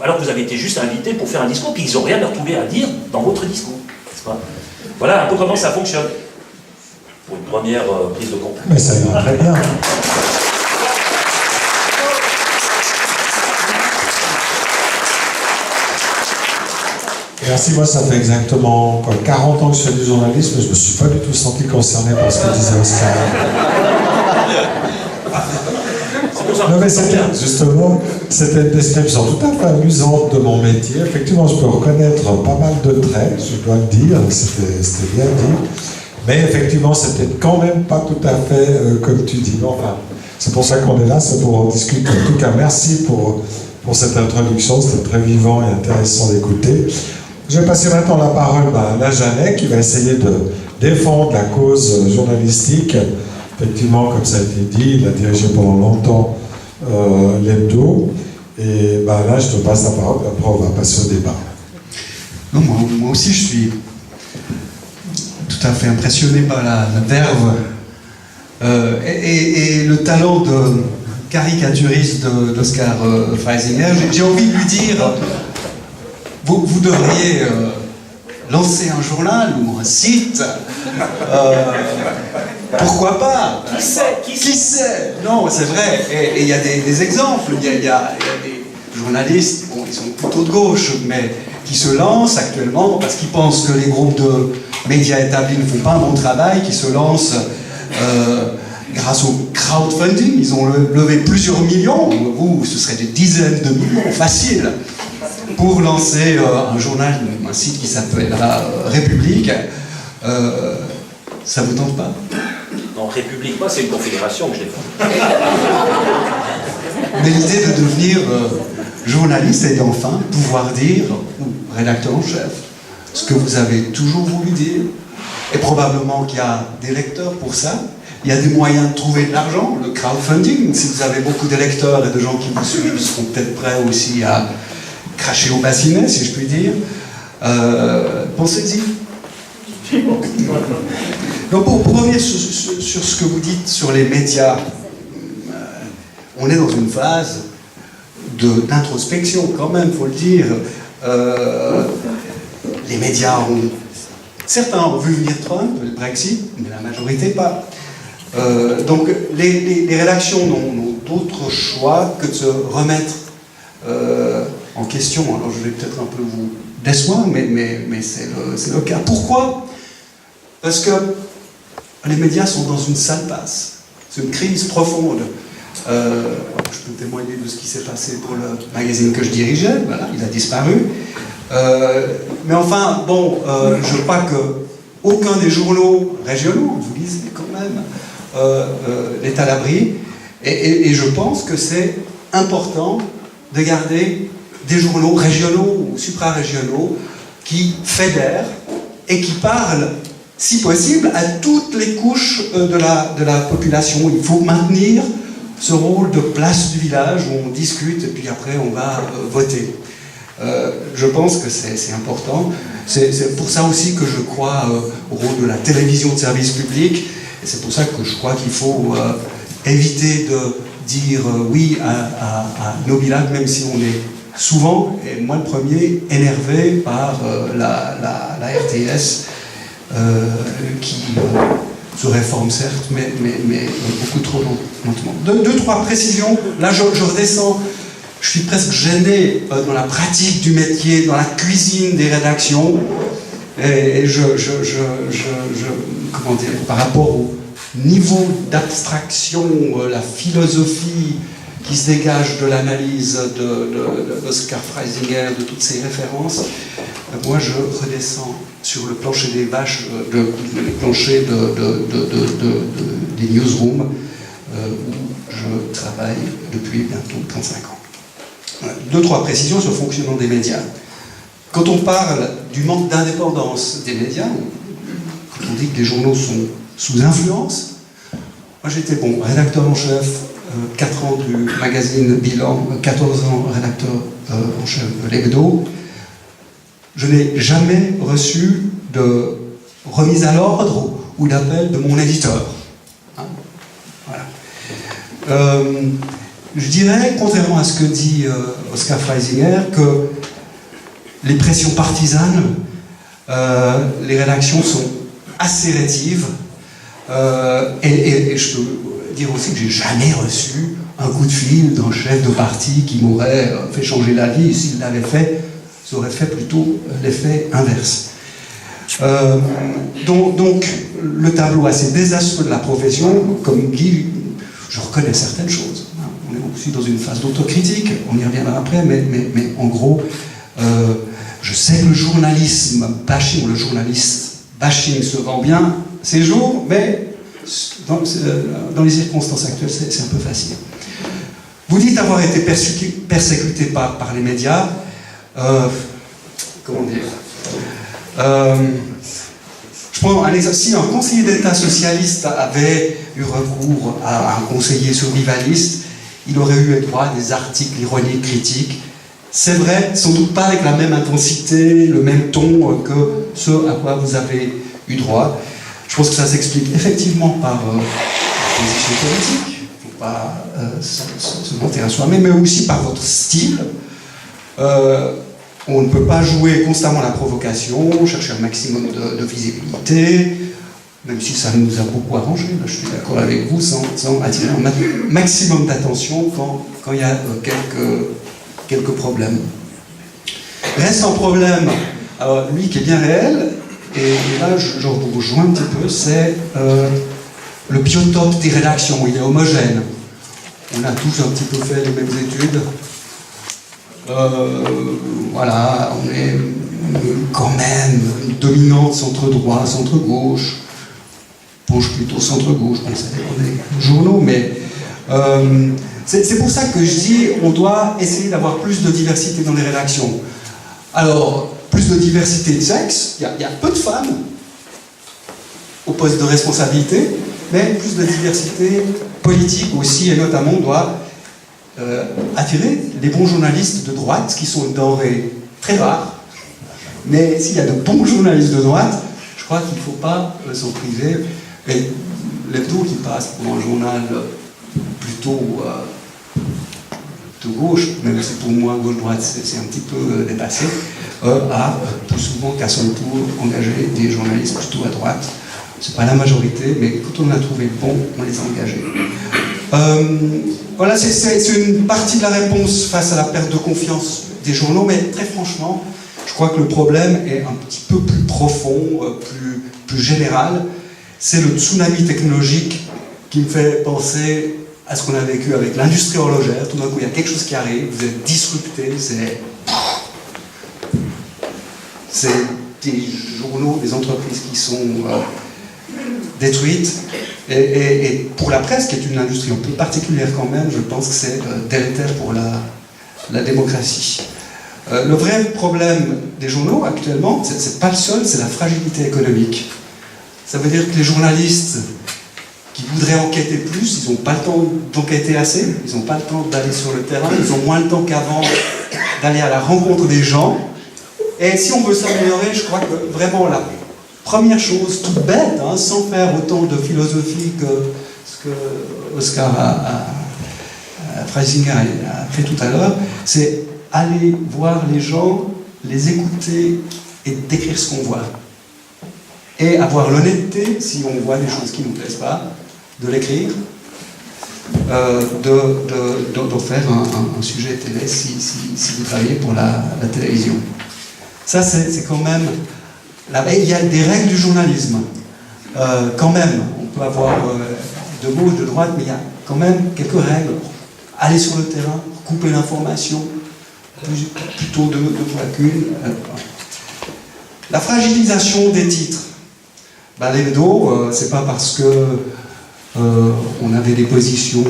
alors que vous avez été juste invité pour faire un discours, puis ils n'ont rien à retrouver à dire dans votre discours. N'est-ce pas? Voilà un peu comment ça fonctionne. Pour une première prise de contact. Mais ça va très bien. Merci, moi ça fait exactement 40 ans que je fais du journalisme, mais je ne me suis pas du tout senti concerné par ce que disait Oscar. Non mais c'était justement, c'était une description tout à fait amusante de mon métier. Effectivement, je peux reconnaître pas mal de traits, je dois le dire, c'était bien dit. Mais effectivement, c'était quand même pas tout à fait comme tu dis. Enfin, c'est pour ça qu'on est là, c'est pour en discuter. En tout cas, merci pour cette introduction, c'était très vivant et intéressant d'écouter. Je vais passer maintenant la parole à Alain Janet, qui va essayer de défendre la cause journalistique. Effectivement, comme ça a été dit, il a dirigé pendant longtemps l'hebdo. Et là, je te passe la parole, après on va passer au débat. Non, moi aussi, je suis tout à fait impressionné par la verve et le talent de caricaturiste d'Oscar Freisinger. J'ai envie de lui dire, vous devriez lancer un journal ou un site. Pourquoi pas? Qui sait? Non, c'est vrai. Et il y a des exemples. Il y a des journalistes, bon, ils sont plutôt de gauche, mais qui se lancent actuellement parce qu'ils pensent que les groupes de médias établis ne font pas un bon travail, qui se lancent grâce au crowdfunding. Ils ont levé plusieurs millions. Vous, ce serait des dizaines de millions, facile, pour lancer un journal, un site qui s'appellera République. Ça vous tente pas? Non, République, moi, c'est une confédération que je défends. Mais l'idée de devenir journaliste et d'enfin pouvoir dire, ou rédacteur en chef, ce que vous avez toujours voulu dire, et probablement qu'il y a des lecteurs pour ça, il y a des moyens de trouver de l'argent, le crowdfunding, si vous avez beaucoup de lecteurs et de gens qui vous suivent, ils seront peut-être prêts aussi à cracher au bassinet, si je puis dire. Pensez-y. Donc pour revenir sur ce que vous dites sur les médias, on est dans une phase d'introspection quand même, il faut le dire. Les médias certains ont vu venir Trump, le Brexit, mais la majorité pas. Donc les rédactions n'ont d'autre choix que de se remettre en question. Alors je vais peut-être un peu vous décevoir, mais c'est le cas. Pourquoi? Parce que les médias sont dans une sale passe. C'est une crise profonde. Je peux témoigner de ce qui s'est passé pour le magazine que je dirigeais. Voilà, il a disparu. Mais enfin, bon, je crois qu'aucun des journaux régionaux, vous lisez quand même, n'est à l'abri. Et je pense que c'est important de garder des journaux régionaux ou supra-régionaux qui fédèrent et qui parlent si possible, à toutes les couches de la population. Il faut maintenir ce rôle de place du village où on discute et puis après on va voter. Je pense que c'est important. C'est pour ça aussi que je crois au rôle de la télévision de service public. Et c'est pour ça que je crois qu'il faut éviter de dire oui à nos villages, même si on est souvent, et moi le premier, énervé par la RTS qui se réforme certes, mais beaucoup trop lentement. Deux, trois précisions. Là, je redescends. Je suis presque gêné dans la pratique du métier, dans la cuisine des rédactions. Et comment dire, par rapport au niveau d'abstraction, la philosophie qui se dégage de l'analyse d'Oscar Freisinger, de toutes ces références, moi je redescends sur le plancher des vaches, le plancher des newsrooms, où je travaille depuis bientôt 35 ans. Deux, trois précisions sur le fonctionnement des médias. Quand on parle du manque d'indépendance des médias, quand on dit que les journaux sont sous influence, moi j'étais rédacteur en chef, 4 ans du magazine Bilan, 14 ans rédacteur en chef de l'Hebdo. Je n'ai jamais reçu de remise à l'ordre ou d'appel de mon éditeur. Hein, voilà. Je dirais, contrairement à ce que dit Oscar Freisinger, que les pressions partisanes, les rédactions sont assez rétives, et je peux dire aussi que j'ai jamais reçu un coup de fil d'un chef de parti qui m'aurait fait changer d'avis, et s'il l'avait fait, ça aurait fait plutôt l'effet inverse. Donc, le tableau assez désastreux de la profession, comme Guy, je reconnais certaines choses. On est aussi dans une phase d'autocritique, on y reviendra après, mais en gros, je sais que le journalisme bashing, le journaliste bashing se vend bien ces jours, mais dans les circonstances actuelles, c'est un peu facile. Vous dites avoir été persécuté par les médias. Comment dire, je prends un exemple. Si un conseiller d'État socialiste avait eu recours à un conseiller survivaliste, il aurait eu droit à des articles ironiques, critiques. C'est vrai, sans doute pas avec la même intensité, le même ton que ce à quoi vous avez eu droit. Je pense que ça s'explique effectivement par la position politique, il ne faut pas se mentir à soi-même, mais aussi par votre style. On ne peut pas jouer constamment la provocation, chercher un maximum de visibilité, même si ça nous a beaucoup arrangé, là, je suis d'accord avec vous, sans attirer un maximum d'attention quand il y a quelques problèmes. Reste un problème, alors lui qui est bien réel, et là je vous rejoins un petit peu, c'est le biotope des rédactions, il est homogène. On a tous un petit peu fait les mêmes études. Voilà, on est quand même une dominante centre-droit, centre-gauche, penche plutôt centre-gauche, bon, ça dépend des journaux, mais c'est pour ça que je dis on doit essayer d'avoir plus de diversité dans les rédactions. Alors, plus de diversité de sexe, il y a peu de femmes au poste de responsabilité, mais plus de diversité politique aussi, et notamment on doit attirer les bons journalistes de droite, qui sont une denrée très rare, mais s'il y a de bons journalistes de droite, je crois qu'il ne faut pas s'en priver. Et l'hebdo qui passe pour un journal plutôt de gauche, même si pour moi gauche-droite c'est un petit peu dépassé, a plus souvent qu'à son tour engagé des journalistes plutôt à droite. C'est pas la majorité, mais quand on a trouvé le bon, on les a engagés. Voilà, c'est une partie de la réponse face à la perte de confiance des journaux, mais très franchement, je crois que le problème est un petit peu plus profond, plus général. C'est le tsunami technologique qui me fait penser à ce qu'on a vécu avec l'industrie horlogère. Tout d'un coup, il y a quelque chose qui arrive, vous êtes disrupté, c'est des journaux, des entreprises qui sont détruites. Et pour la presse, qui est une industrie un peu particulière quand même, je pense que c'est délétère pour la démocratie. Le vrai problème des journaux actuellement, c'est pas le seul, c'est la fragilité économique. Ça veut dire que les journalistes qui voudraient enquêter plus, ils n'ont pas le temps d'enquêter assez, ils n'ont pas le temps d'aller sur le terrain, ils ont moins le temps qu'avant d'aller à la rencontre des gens. Et si on veut s'améliorer, je crois que vraiment la première chose, toute bête, hein, sans faire autant de philosophie que ce que Oscar Freisinger a fait tout à l'heure, c'est aller voir les gens, les écouter et décrire ce qu'on voit. Et avoir l'honnêteté, si on voit des choses qui ne nous plaisent pas, de l'écrire, d'en faire un sujet télé si vous travaillez pour la télévision. Ça, c'est quand même... il y a des règles du journalisme. Quand même, on peut avoir de gauche, de droite, mais il y a quand même quelques règles. Aller sur le terrain, couper l'information, plutôt de fois qu'une. La fragilisation des titres. L'hebdo, c'est pas parce que on avait des positions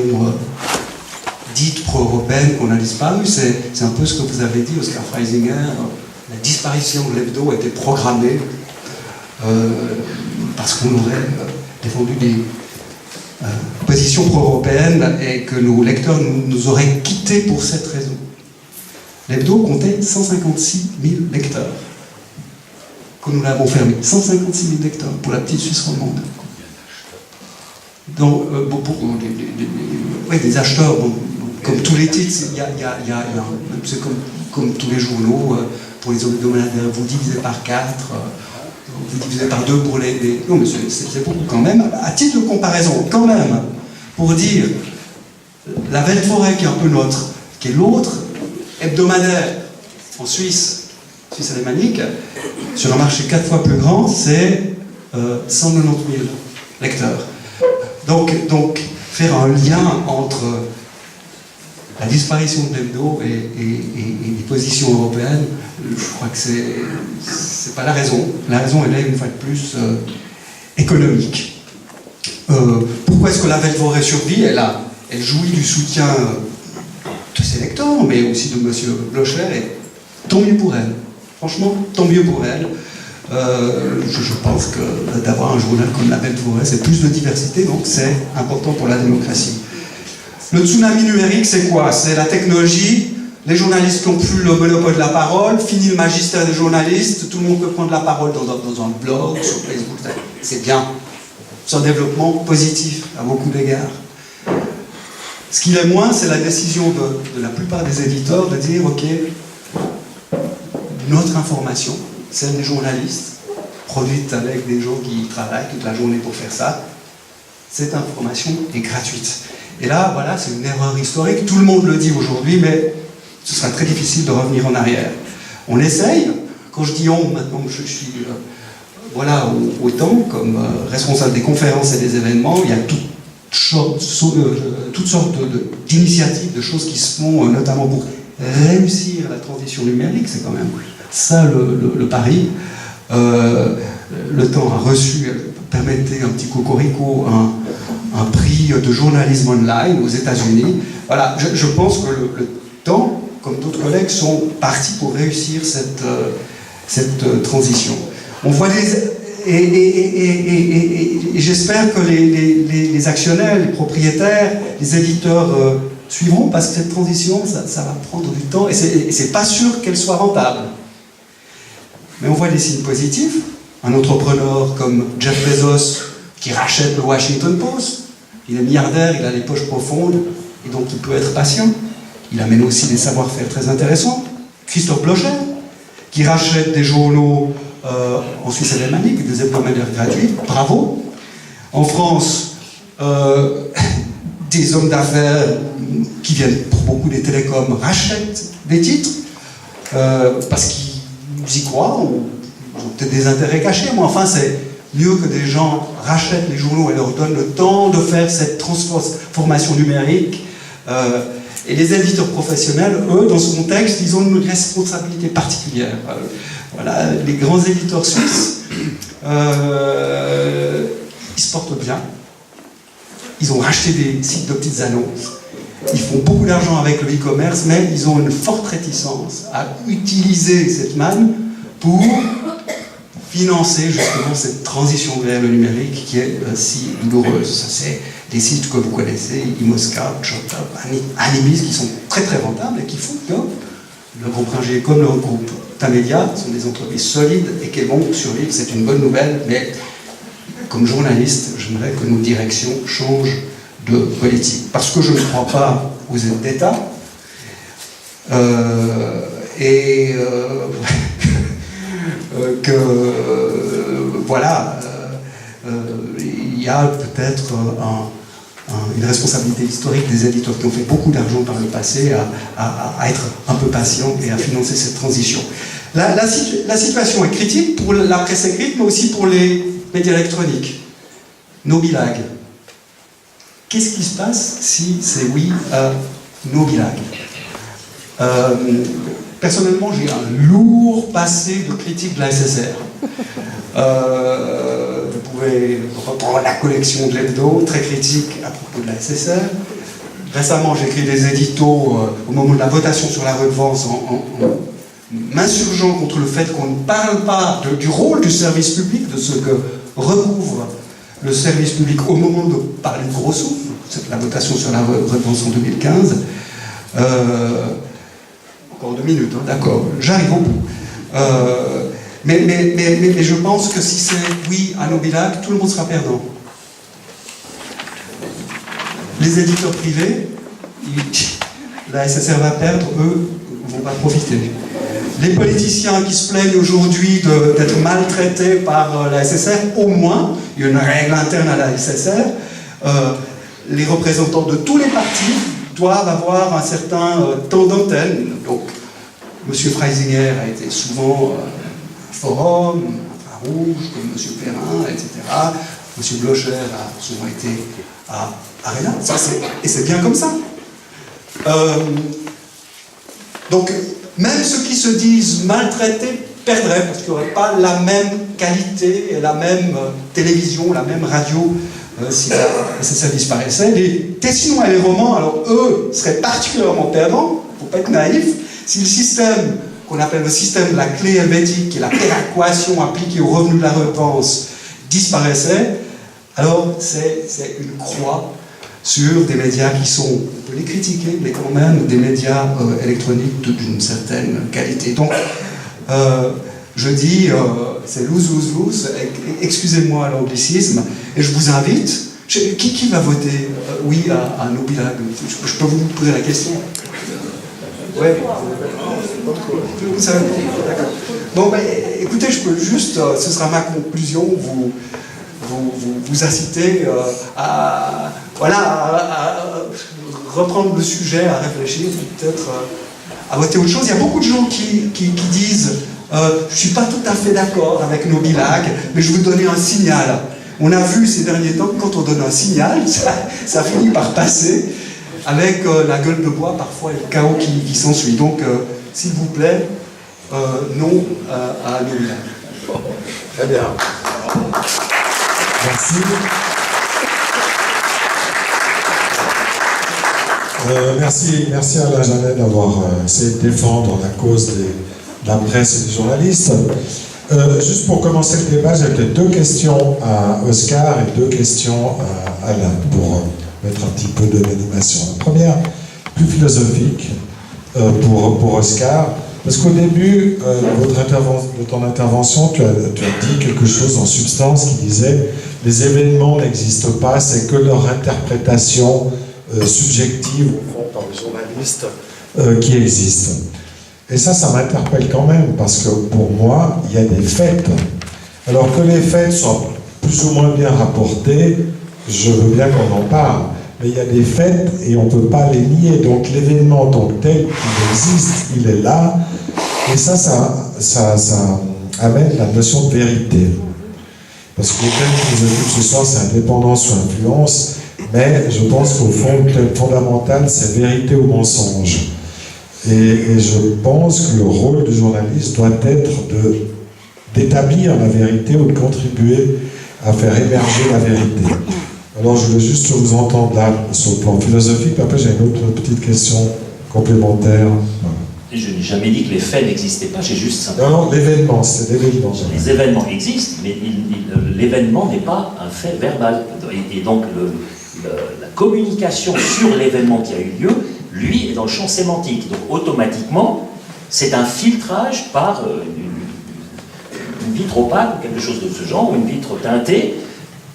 dites pro-européennes qu'on a disparu, c'est un peu ce que vous avez dit, Oscar Freisinger. La disparition de l'hebdo était programmée parce qu'on aurait défendu des positions pro-européennes et que nos lecteurs nous auraient quittés pour cette raison. L'hebdo comptait 156 000 lecteurs que nous l'avons fermé. 156 000 lecteurs pour la petite Suisse romande. Donc, des acheteurs, comme tous les titres, c'est comme tous les journaux, pour les hebdomadaires, vous divisez par 4, vous divisez par 2 pour les... Non, mais c'est beaucoup quand même. À titre de comparaison, quand même, pour dire, la Weltwoche qui est un peu notre, qui est l'autre hebdomadaire en Suisse alémanique, sur un marché 4 fois plus grand, c'est 190 000 lecteurs. Donc, faire un lien entre la disparition de l'hebdo et les positions européennes, je crois que c'est pas la raison. La raison, elle est, une fois de plus, économique. Pourquoi est-ce que la Weltwoche survit? Elle jouit du soutien de ses lecteurs, mais aussi de M. Blocher, et tant mieux pour elle. Franchement, tant mieux pour elle. Je pense que d'avoir un journal comme la Weltwoche, c'est plus de diversité, donc c'est important pour la démocratie. Le tsunami numérique, c'est quoi? C'est la technologie, les journalistes n'ont plus le monopole de la parole, fini le magistère des journalistes, tout le monde peut prendre la parole dans un blog, sur Facebook, c'est bien. C'est un développement positif à beaucoup d'égards. Ce qu'il est moins, c'est la décision de la plupart des éditeurs de dire, ok, notre information, celle des journalistes, produite avec des gens qui travaillent toute la journée pour faire ça, cette information est gratuite. Et là, voilà, c'est une erreur historique, tout le monde le dit aujourd'hui, mais ce sera très difficile de revenir en arrière. On essaye, quand je dis on, maintenant je suis au temps, comme responsable des conférences et des événements, il y a toutes sortes d'initiatives, de choses qui se font, notamment pour réussir la transition numérique, c'est quand même ça le pari. Le temps a reçu, permettez un petit cocorico, un prix de journalisme online aux États-Unis. Voilà, je pense que le temps, comme d'autres collègues, sont partis pour réussir cette transition. On voit et j'espère que les actionnaires, les propriétaires, les éditeurs suivront, parce que cette transition, ça va prendre du temps, et c'est pas sûr qu'elle soit rentable. Mais on voit des signes positifs. Un entrepreneur comme Jeff Bezos, qui rachète le Washington Post, il est milliardaire, il a les poches profondes, et donc il peut être patient. Il amène aussi des savoir-faire très intéressants. Christophe Blocher, qui rachète des journaux en Suisse alémanique, des hebdomadaires gratuits, bravo. En France, des hommes d'affaires qui viennent pour beaucoup des télécoms rachètent des titres parce qu'ils y croient, ou ils ont peut-être des intérêts cachés, mais enfin c'est mieux que des gens rachètent les journaux et leur donnent le temps de faire cette transformation numérique. Et les éditeurs professionnels, eux, dans ce contexte, ils ont une responsabilité particulière. Voilà, les grands éditeurs suisses, ils se portent bien. Ils ont racheté des sites de petites annonces. Ils font beaucoup d'argent avec le e-commerce, mais ils ont une forte réticence à utiliser cette manne pour financer justement cette transition vers le numérique qui est si douloureuse. Ça, c'est des sites que vous connaissez, Imoscout, Shotop, Animis, qui sont très très rentables et qui font que le groupe Ringier comme le groupe Tamedia sont des entreprises solides et qui vont survivre. C'est une bonne nouvelle, mais comme journaliste, j'aimerais que nos directions changent de politique. Parce que je ne crois pas aux aides d'État. Voilà, il y a peut-être une responsabilité historique des éditeurs qui ont fait beaucoup d'argent par le passé à être un peu patients et à financer cette transition. La situation est critique pour la presse écrite, mais aussi pour les médias électroniques. Nobilag. Qu'est-ce qui se passe si c'est oui à Nobilag? Personnellement, j'ai un lourd passé de critique de la SSR. Vous pouvez reprendre la collection de l'hebdo, très critique à propos de la SSR. Récemment, j'ai écrit des éditos au moment de la votation sur la redevance en m'insurgeant contre le fait qu'on ne parle pas du rôle du service public, de ce que recouvre le service public au moment de parler de gros sous, c'est la votation sur la redevance en 2015. Encore 2 minutes, hein, d'accord, j'arrive au bout. Mais je pense que si c'est oui à Nobilag, tout le monde sera perdant. Les éditeurs privés, la SSR va perdre, eux vont pas profiter. Les politiciens qui se plaignent aujourd'hui d'être maltraités par la SSR, au moins, il y a une règle interne à la SSR, les représentants de tous les partis doivent avoir un certain temps d'antenne. Donc, M. Freisinger a été souvent à Forum, à Rouge, comme M. Perrin, etc. M. Blocher a souvent été à Arena. Et c'est bien comme ça. Donc, même ceux qui se disent maltraités perdraient, parce qu'il n'y aurait pas la même qualité et la même télévision, la même radio si la SSR disparaissait. Les Tessinois et les Romans, alors eux, seraient particulièrement perdants, il ne faut pas être naïf. Si le système qu'on appelle le système de la clé helvétique, qui est la péréquation appliquée au revenu de la redevance, disparaissait, alors c'est une croix sur des médias qui sont, on peut les critiquer, mais quand même des médias électroniques d'une certaine qualité. Donc, je dis, c'est lose-lose-lose, excusez-moi l'anglicisme, et je vous invite, qui va voter oui à Nobilag? Je peux vous poser la question? Oui. Vous savez, d'accord. Bon, ben, écoutez, je peux juste, ce sera ma conclusion, vous inciter à reprendre le sujet, à réfléchir, peut-être à voter autre chose. Il y a beaucoup de gens qui disent je ne suis pas tout à fait d'accord avec Nobilag, mais je veux donner un signal. On a vu ces derniers temps que quand on donne un signal, ça finit par passer avec la gueule de bois parfois et le chaos qui s'ensuit. Donc, s'il vous plaît, non à Nobilag. Très bien. Merci. Merci à Alain Janet d'avoir essayé de défendre la cause de la presse et des journalistes. Juste pour commencer le débat, j'ai peut-être 2 questions à Oscar et 2 questions à Alain pour mettre un petit peu de l'animation. La première, plus philosophique, pour Oscar, parce qu'au début de ton intervention, tu as dit quelque chose en substance qui disait « les événements n'existent pas, c'est que leur interprétation subjective, au fond, par les journalistes, qui existe ». Et ça m'interpelle quand même, parce que pour moi, il y a des faits. Alors que les faits soient plus ou moins bien rapportés, je veux bien qu'on en parle, mais il y a des faits et on ne peut pas les nier. Donc l'événement en tant que tel, il existe, il est là, et ça amène la notion de vérité. Parce que le thème qui nous occupe ce soir, c'est indépendance ou influence, mais je pense qu'au fond, le thème fondamental, c'est vérité ou mensonge. Et je pense que le rôle du journaliste doit être d'établir la vérité ou de contribuer à faire émerger la vérité. Alors je voulais juste vous entendre là sur le plan philosophique, puis après j'ai une autre petite question complémentaire. Voilà. Je n'ai jamais dit que les faits n'existaient pas, j'ai juste simplement... Non, l'événement, c'est l'événement. Les événements existent, mais l'événement n'est pas un fait verbal. Et donc, la communication sur l'événement qui a eu lieu, lui, est dans le champ sémantique. Donc, automatiquement, c'est un filtrage par une vitre opaque ou quelque chose de ce genre, ou une vitre teintée,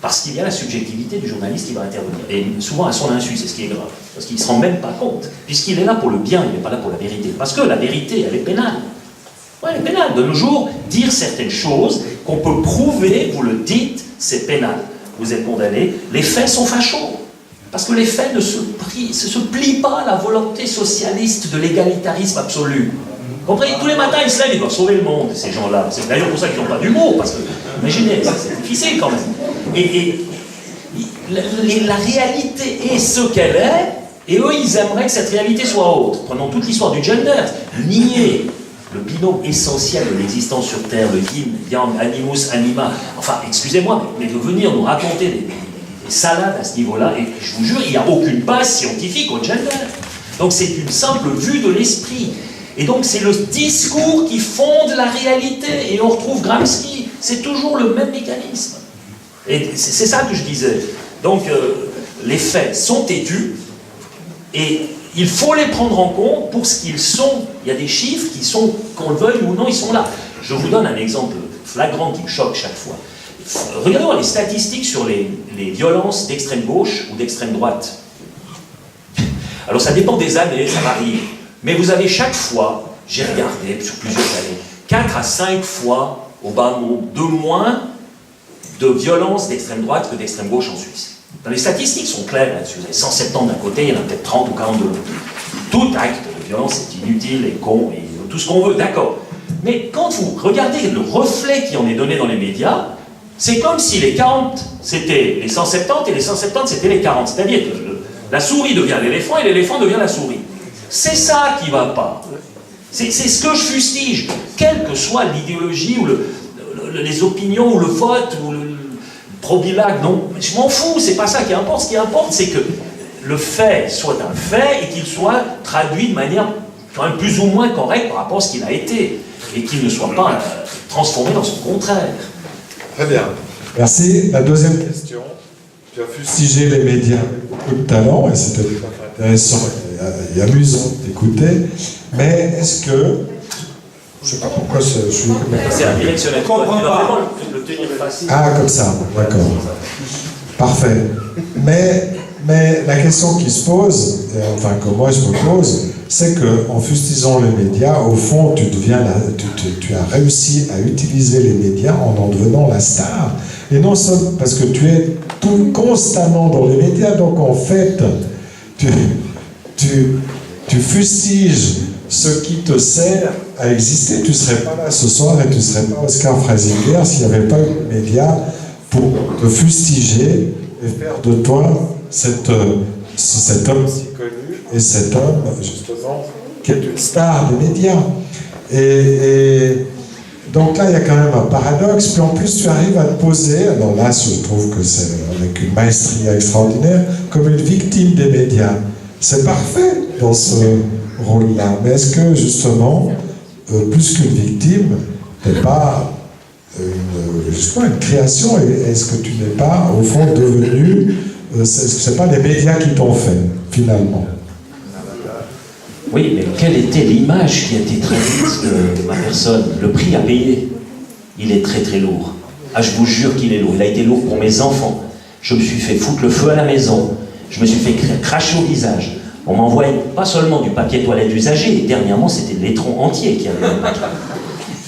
parce qu'il y a la subjectivité du journaliste qui va intervenir. Et souvent à son insu, c'est ce qui est grave. Parce qu'il ne se rend même pas compte. Puisqu'il est là pour le bien, il n'est pas là pour la vérité. Parce que la vérité, elle est pénale. Ouais, elle est pénale. De nos jours, dire certaines choses qu'on peut prouver, vous le dites, c'est pénal. Vous êtes condamné. Les faits sont fachos. Parce que les faits ne se plient pas à la volonté socialiste de l'égalitarisme absolu. Vous comprenez? Tous les matins, ils se lèvent, ils doivent sauver le monde, ces gens-là. C'est d'ailleurs pour ça qu'ils n'ont pas d'humour, parce que, imaginez, c'est difficile quand même. Et la réalité est ce qu'elle est, et eux, ils aimeraient que cette réalité soit autre. Prenons toute l'histoire du gender. Nier le binôme essentiel de l'existence sur Terre, le yin, yang, animus, anima. Enfin, excusez-moi, mais de venir nous raconter des salades à ce niveau-là, et je vous jure, il n'y a aucune base scientifique au gender. Donc c'est une simple vue de l'esprit. Et donc c'est le discours qui fonde la réalité. Et on retrouve Gramsci, c'est toujours le même mécanisme. Et c'est ça que je disais. Donc les faits sont têtus, et il faut les prendre en compte pour ce qu'ils sont. Il y a des chiffres qui sont, qu'on le veuille ou non, ils sont là. Je vous donne un exemple flagrant qui me choque chaque fois. Regardons les statistiques sur les violences d'extrême gauche ou d'extrême droite. Alors ça dépend des années, ça varie. Mais vous avez chaque fois, j'ai regardé sur plusieurs années, 4 à 5 fois, au bas mot, de moins de violences d'extrême droite que d'extrême gauche en Suisse. Dans les statistiques sont claires là-dessus. Vous avez 170 d'un côté, il y en a peut-être 30 ou 40 de l'autre. Tout acte de violence est inutile et con et tout ce qu'on veut, d'accord. Mais quand vous regardez le reflet qui en est donné dans les médias, c'est comme si les 40 c'était les 170 et les 170 c'était les 40. C'est-à-dire que la souris devient l'éléphant et l'éléphant devient la souris. C'est ça qui ne va pas. C'est ce que je fustige. Quelle que soit l'idéologie ou les opinions ou le vote ou le pro-bilag, non, je m'en fous, c'est pas ça qui importe. Ce qui importe, c'est que le fait soit un fait et qu'il soit traduit de manière quand même plus ou moins correcte par rapport à ce qu'il a été et qu'il ne soit pas transformé dans son contraire. Très bien. Merci. La deuxième question. Tu as fustigé les médias avec beaucoup de talent et c'était intéressant et amusant d'écouter. Mais est-ce que... Je ne sais pas pourquoi je suis... C'est un directionnel. Tu dois vraiment le tenir facile. Ah, comme ça, d'accord. Parfait. Mais la question qui se pose, enfin que moi je me pose, c'est qu'en fustigeant les médias, au fond, tu as réussi à utiliser les médias en devenant la star. Et non seulement parce que tu es constamment dans les médias, donc en fait, tu fustiges ce qui te sert à exister. Tu ne serais pas là ce soir et tu ne serais pas Oscar Freisinger s'il n'y avait pas eu de médias pour te fustiger et faire de toi cet homme si connu et cet homme, justement, qui est une star des médias. Et donc là, il y a quand même un paradoxe. Puis en plus, tu arrives à te poser, alors là, je trouve que c'est avec une maestria extraordinaire, comme une victime des médias. C'est parfait dans ce rôle-là. Mais est-ce que, justement, plus qu'une victime, tu n'es pas une création? Est-ce que tu n'es pas, au fond, devenu... ce n'est pas les médias qui t'ont fait, finalement. Oui, mais quelle était l'image qui a été traduite de ma personne? Le prix à payer, il est très très lourd. Ah, je vous jure qu'il est lourd. Il a été lourd pour mes enfants. Je me suis fait foutre le feu à la maison. Je me suis fait cracher au visage. On m'envoyait pas seulement du papier toilette usagé, dernièrement c'était le laitron entier qui avait le paquet.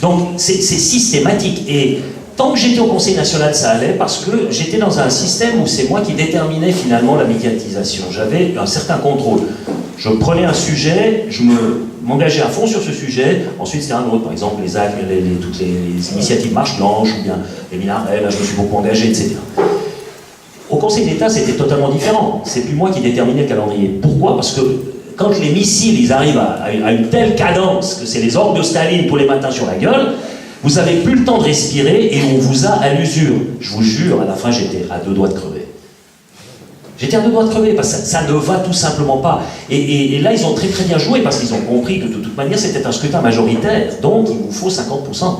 Donc c'est systématique. Et tant que j'étais au Conseil national, ça allait, parce que j'étais dans un système où c'est moi qui déterminais finalement la médiatisation. J'avais un certain contrôle. Je prenais un sujet, je m'engageais à fond sur ce sujet, ensuite c'était un autre, par exemple les actes, toutes les initiatives Marche Blanche, ou bien les minarets, là je me suis beaucoup engagé, etc. Au Conseil d'État, c'était totalement différent. C'est plus moi qui déterminais le calendrier. Pourquoi? Parce que quand les missiles ils arrivent à une telle cadence que c'est les ordres de Staline tous les matins sur la gueule, vous n'avez plus le temps de respirer et on vous a à l'usure. Je vous jure, à la fin, j'étais à 2 doigts de crever. J'étais à deux doigts de crever, parce que ça ne va tout simplement pas. Et là, ils ont très très bien joué, parce qu'ils ont compris que de toute manière, c'était un scrutin majoritaire, donc il vous faut 50%.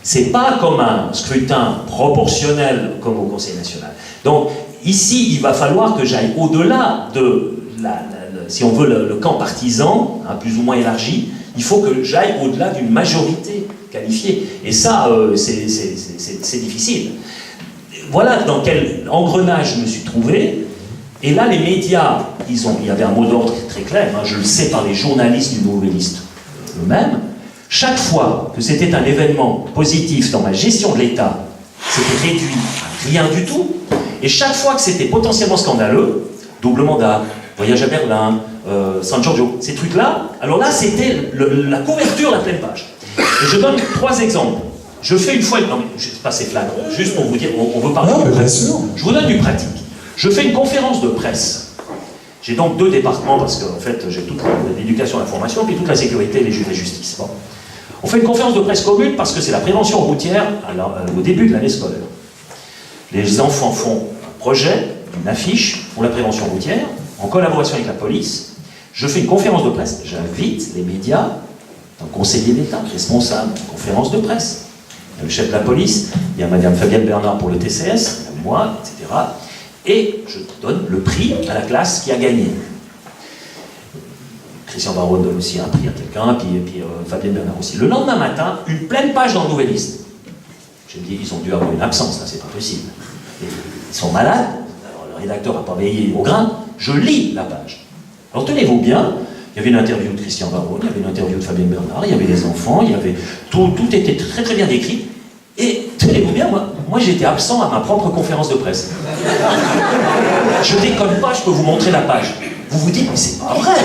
C'est pas comme un scrutin proportionnel comme au Conseil national. Donc, ici, il va falloir que j'aille au-delà de, si on veut, le camp partisan, hein, plus ou moins élargi. Il faut que j'aille au-delà d'une majorité qualifiée. Et ça, c'est difficile. Voilà dans quel engrenage je me suis trouvé. Et là, les médias, il y avait un mot d'ordre très clair, hein, je le sais par les journalistes du Nouvelliste eux-mêmes. Chaque fois que c'était un événement positif dans ma gestion de l'État, c'était réduit à rien du tout. Et chaque fois que c'était potentiellement scandaleux, double mandat, voyage à Berlin, San Giorgio, ces trucs-là, alors là, c'était la couverture, la pleine page. Et je donne 3 exemples. Je fais une fois, non mais c'est pas assez flagrant, juste pour vous dire, on veut parler de pratique. Je vous donne du pratique. Je fais une conférence de presse. J'ai donc 2 départements, parce qu'en fait, j'ai toute l'éducation et la formation, puis toute la sécurité et les justice. Bon. On fait une conférence de presse commune parce que c'est la prévention routière au début de l'année scolaire. Les enfants font un projet, une affiche pour la prévention routière, en collaboration avec la police. Je fais une conférence de presse, j'invite les médias, un conseiller d'État, responsable, conférence de presse. Il y a le chef de la police, il y a Madame Fabienne Bernard pour le TCS, il y a moi, etc. Et je donne le prix à la classe qui a gagné. Christian Barraud donne aussi un prix à quelqu'un, puis Fabienne Bernard aussi. Le lendemain matin, une pleine page dans le Nouvelliste. J'ai dit, ils ont dû avoir une absence, là, c'est pas possible. Ils sont malades, alors le rédacteur n'a pas veillé au grain, je lis la page. Alors tenez-vous bien, il y avait une interview de Christian Barraud, il y avait une interview de Fabienne Bernard, il y avait les enfants, il y avait tout était très très bien décrit. Et tenez-vous bien, moi j'étais absent à ma propre conférence de presse. Je déconne pas, je peux vous montrer la page. Vous vous dites, mais c'est pas vrai.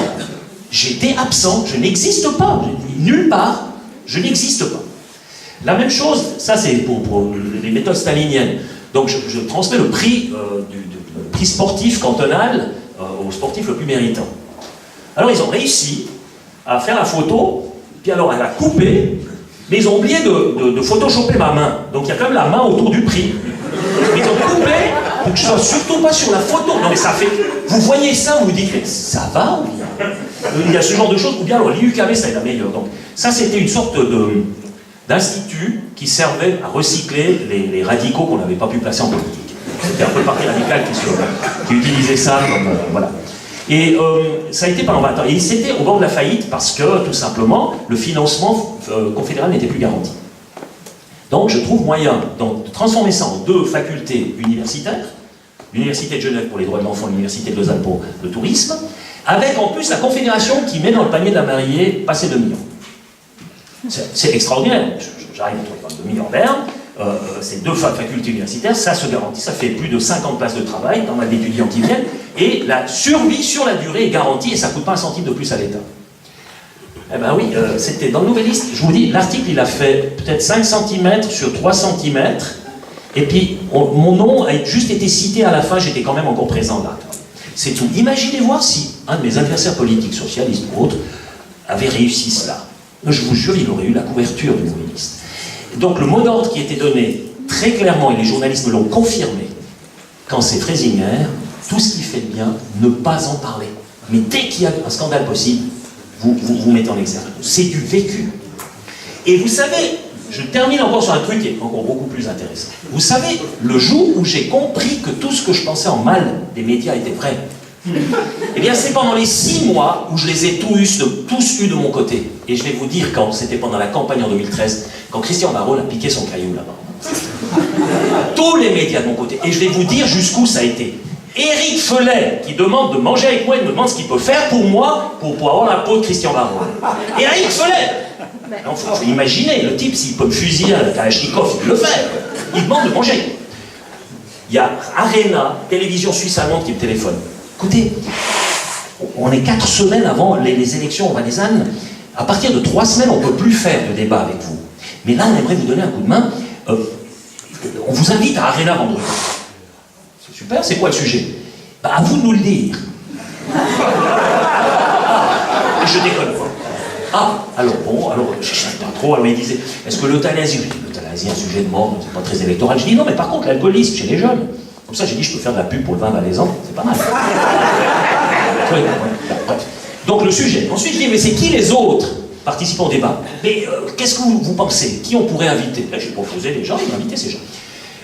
J'étais absent, je n'existe pas. Nulle part, je n'existe pas. La même chose, ça c'est pour les méthodes staliniennes. Donc je transmets le prix, le prix sportif cantonal au sportif le plus méritant. Alors ils ont réussi à faire la photo, puis alors elle a coupé, mais ils ont oublié de photoshopper ma main. Donc il y a quand même la main autour du prix. Ils ont coupé pour que je ne sois surtout pas sur la photo. Non mais ça fait... Vous voyez ça, vous vous dites, mais ça va ou bien il y a ce genre de choses, ou bien alors l'IUKV, ça est la meilleure. Donc ça c'était une sorte d'institut qui servait à recycler les radicaux qu'on n'avait pas pu placer en politique. C'était un peu le parti radical qui utilisait ça comme... voilà. Et ça a été pendant 20 ans. Et c'était au bord de la faillite parce que, tout simplement, le financement confédéral n'était plus garanti. Donc je trouve moyen de transformer ça en 2 facultés universitaires, l'Université de Genève pour les droits de l'enfant, l'Université de Lausanne pour le tourisme, avec en plus la Confédération qui met dans le panier de la mariée passer 2 millions. C'est extraordinaire. J'arrive à 2 millions d'heures. Ces 2 facultés universitaires, ça se garantit, ça fait plus de 50 places de travail, pas mal d'étudiants qui viennent, et la survie sur la durée est garantie et ça ne coûte pas un centime de plus à l'État. Eh bien oui, c'était dans le Nouvelliste, je vous dis, l'article il a fait peut-être 5 cm sur 3 cm, et puis mon nom a juste été cité à la fin, j'étais quand même encore présent là. C'est tout. Imaginez voir si un de mes adversaires politiques, socialistes ou autres, avait réussi cela. Je vous jure, il aurait eu la couverture du Nouvelliste. Donc le mot d'ordre qui était donné très clairement, et les journalistes me l'ont confirmé, quand c'est Fraisinger, tout ce qui fait de bien, ne pas en parler. Mais dès qu'il y a un scandale possible, vous mettez en exergue. C'est du vécu. Et vous savez, je termine encore sur un truc qui est encore beaucoup plus intéressant. Vous savez, le jour où j'ai compris que tout ce que je pensais en mal des médias était vrai, eh bien c'est pendant les 6 mois où je les ai tous eus de mon côté. Et je vais vous dire quand, c'était pendant la campagne en 2013, quand Christian Barraud a piqué son caillou là-bas. Tous les médias de mon côté. Et je vais vous dire jusqu'où ça a été. Éric Felet, qui demande de manger avec moi, il me demande ce qu'il peut faire pour moi, pour avoir la peau de Christian Barraud. Éric Felet! Il faut imaginer, le type, s'il peut me fusiller à la Kalachnikov, il le fait. Il demande de manger. Il y a Arena, télévision suisse-allemande, qui me téléphone. Écoutez, on est 4 semaines avant les élections en valaisanne. À partir de 3 semaines, on ne peut plus faire de débat avec vous. Mais là, on aimerait vous donner un coup de main. On vous invite à Arena vendredi. C'est super, c'est quoi le sujet? À vous de nous le dire. Et je déconne pas. Ah, alors bon, je ne sais pas trop, alors il disait, est-ce que l'euthanasie, un sujet de mort, c'est pas très électoral. Je dis non, mais par contre, l'alcoolisme chez les jeunes, Comme ça, j'ai dit, je peux faire de la pub pour le vin valaisan, c'est pas mal. Oui, bref. Donc le sujet. Ensuite, je dis, mais c'est qui les autres participants au débat? Mais qu'est-ce que vous pensez? Qui on pourrait inviter? Là, j'ai proposé des gens, ils m'ont invité ces gens.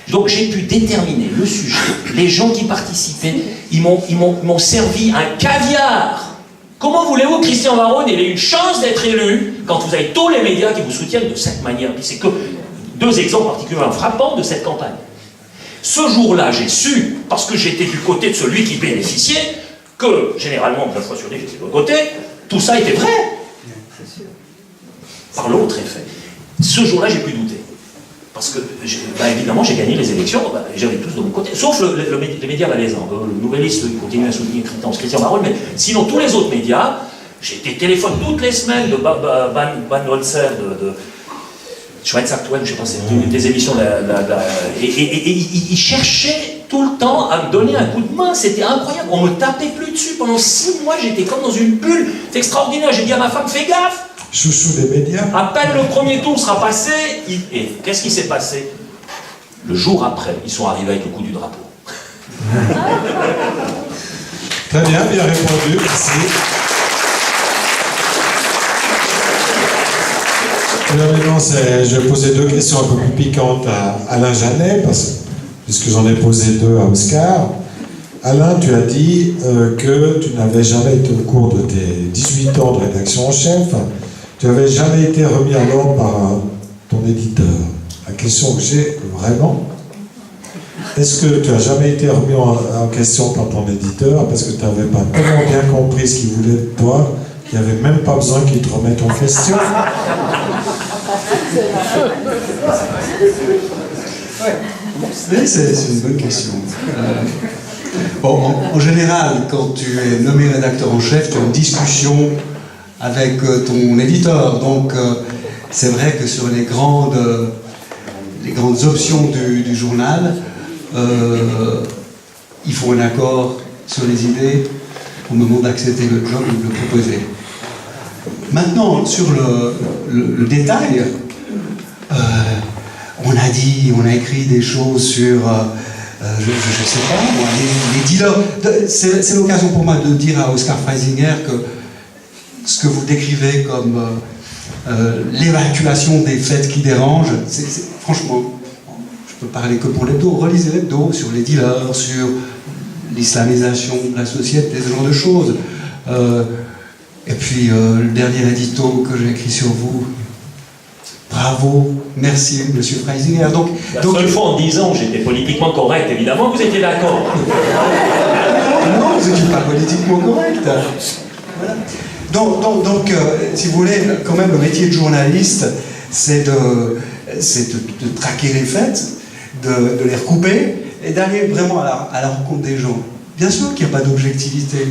Donc j'ai pu déterminer le sujet. Les gens qui participaient, ils m'ont servi un caviar. Comment voulez-vous que Christian Varron ait une chance d'être élu quand vous avez tous les médias qui vous soutiennent de cette manière? C'est que deux exemples particulièrement frappants de cette campagne. Ce jour-là, j'ai su, parce que j'étais du côté de celui qui bénéficiait, que généralement, on me l'a mentionné, j'étais de l'autre côté, tout ça était vrai. Par l'autre effet. Ce jour-là, j'ai pu douter. Parce que, évidemment, j'ai gagné les élections, j'avais tous de mon côté, sauf les médias valaisans. Le Nouvelliste, il continue à soutenir Christian Varron, mais sinon, tous les autres médias, j'ai des téléphones toutes les semaines de Ban Holzer, de Schweiz-Aktuell, je sais pas, c'est des émissions, et ils cherchaient tout le temps à me donner un coup de main, c'était incroyable, on me tapait plus dessus, pendant 6 mois, j'étais comme dans une bulle, c'est extraordinaire, j'ai dit à ma femme, fais gaffe! Chouchou des médias. À peine le premier tour sera passé, et qu'est-ce qui s'est passé? Le jour après, ils sont arrivés avec le coup du drapeau. Très bien, bien répondu, merci. Et là, maintenant, je vais poser 2 questions un peu plus piquantes à Alain Janet, puisque j'en ai posé 2 à Oscar. Alain, tu as dit que tu n'avais jamais été au cours de tes 18 ans de rédaction en chef, tu n'avais jamais été remis à l'ordre par ton éditeur. La question que j'ai, vraiment, est-ce que tu n'as jamais été remis en question par ton éditeur parce que tu n'avais pas tellement bien compris ce qu'il voulait de toi qu'il n'y avait même pas besoin qu'il te remette en question? Oui, c'est une bonne question. Bon, en général, quand tu es nommé rédacteur en chef, tu as une discussion avec ton éditeur. Donc, c'est vrai que sur les grandes options du journal, il faut un accord sur les idées au moment d'accepter le job ou de le proposer. Maintenant, sur le détail, on a écrit des choses sur... je ne sais pas, moi, les dealers. C'est l'occasion pour moi de dire à Oscar Freisinger que ce que vous décrivez comme l'évacuation des faits qui dérangent, franchement, je peux parler que pour l'hebdo, relisez l'hebdo sur les dealers, sur l'islamisation de la société, ce genre de choses. Et puis le dernier édito que j'ai écrit sur vous, bravo, merci, monsieur Freisinger. La seule fois en 10 ans où j'étais politiquement correct, évidemment, vous étiez d'accord. Non, vous n'étiez pas politiquement correct. Voilà. Donc si vous voulez, quand même, le métier de journaliste, c'est de traquer les faits, de les recouper, et d'aller vraiment à la rencontre des gens. Bien sûr qu'il n'y a pas d'objectivité,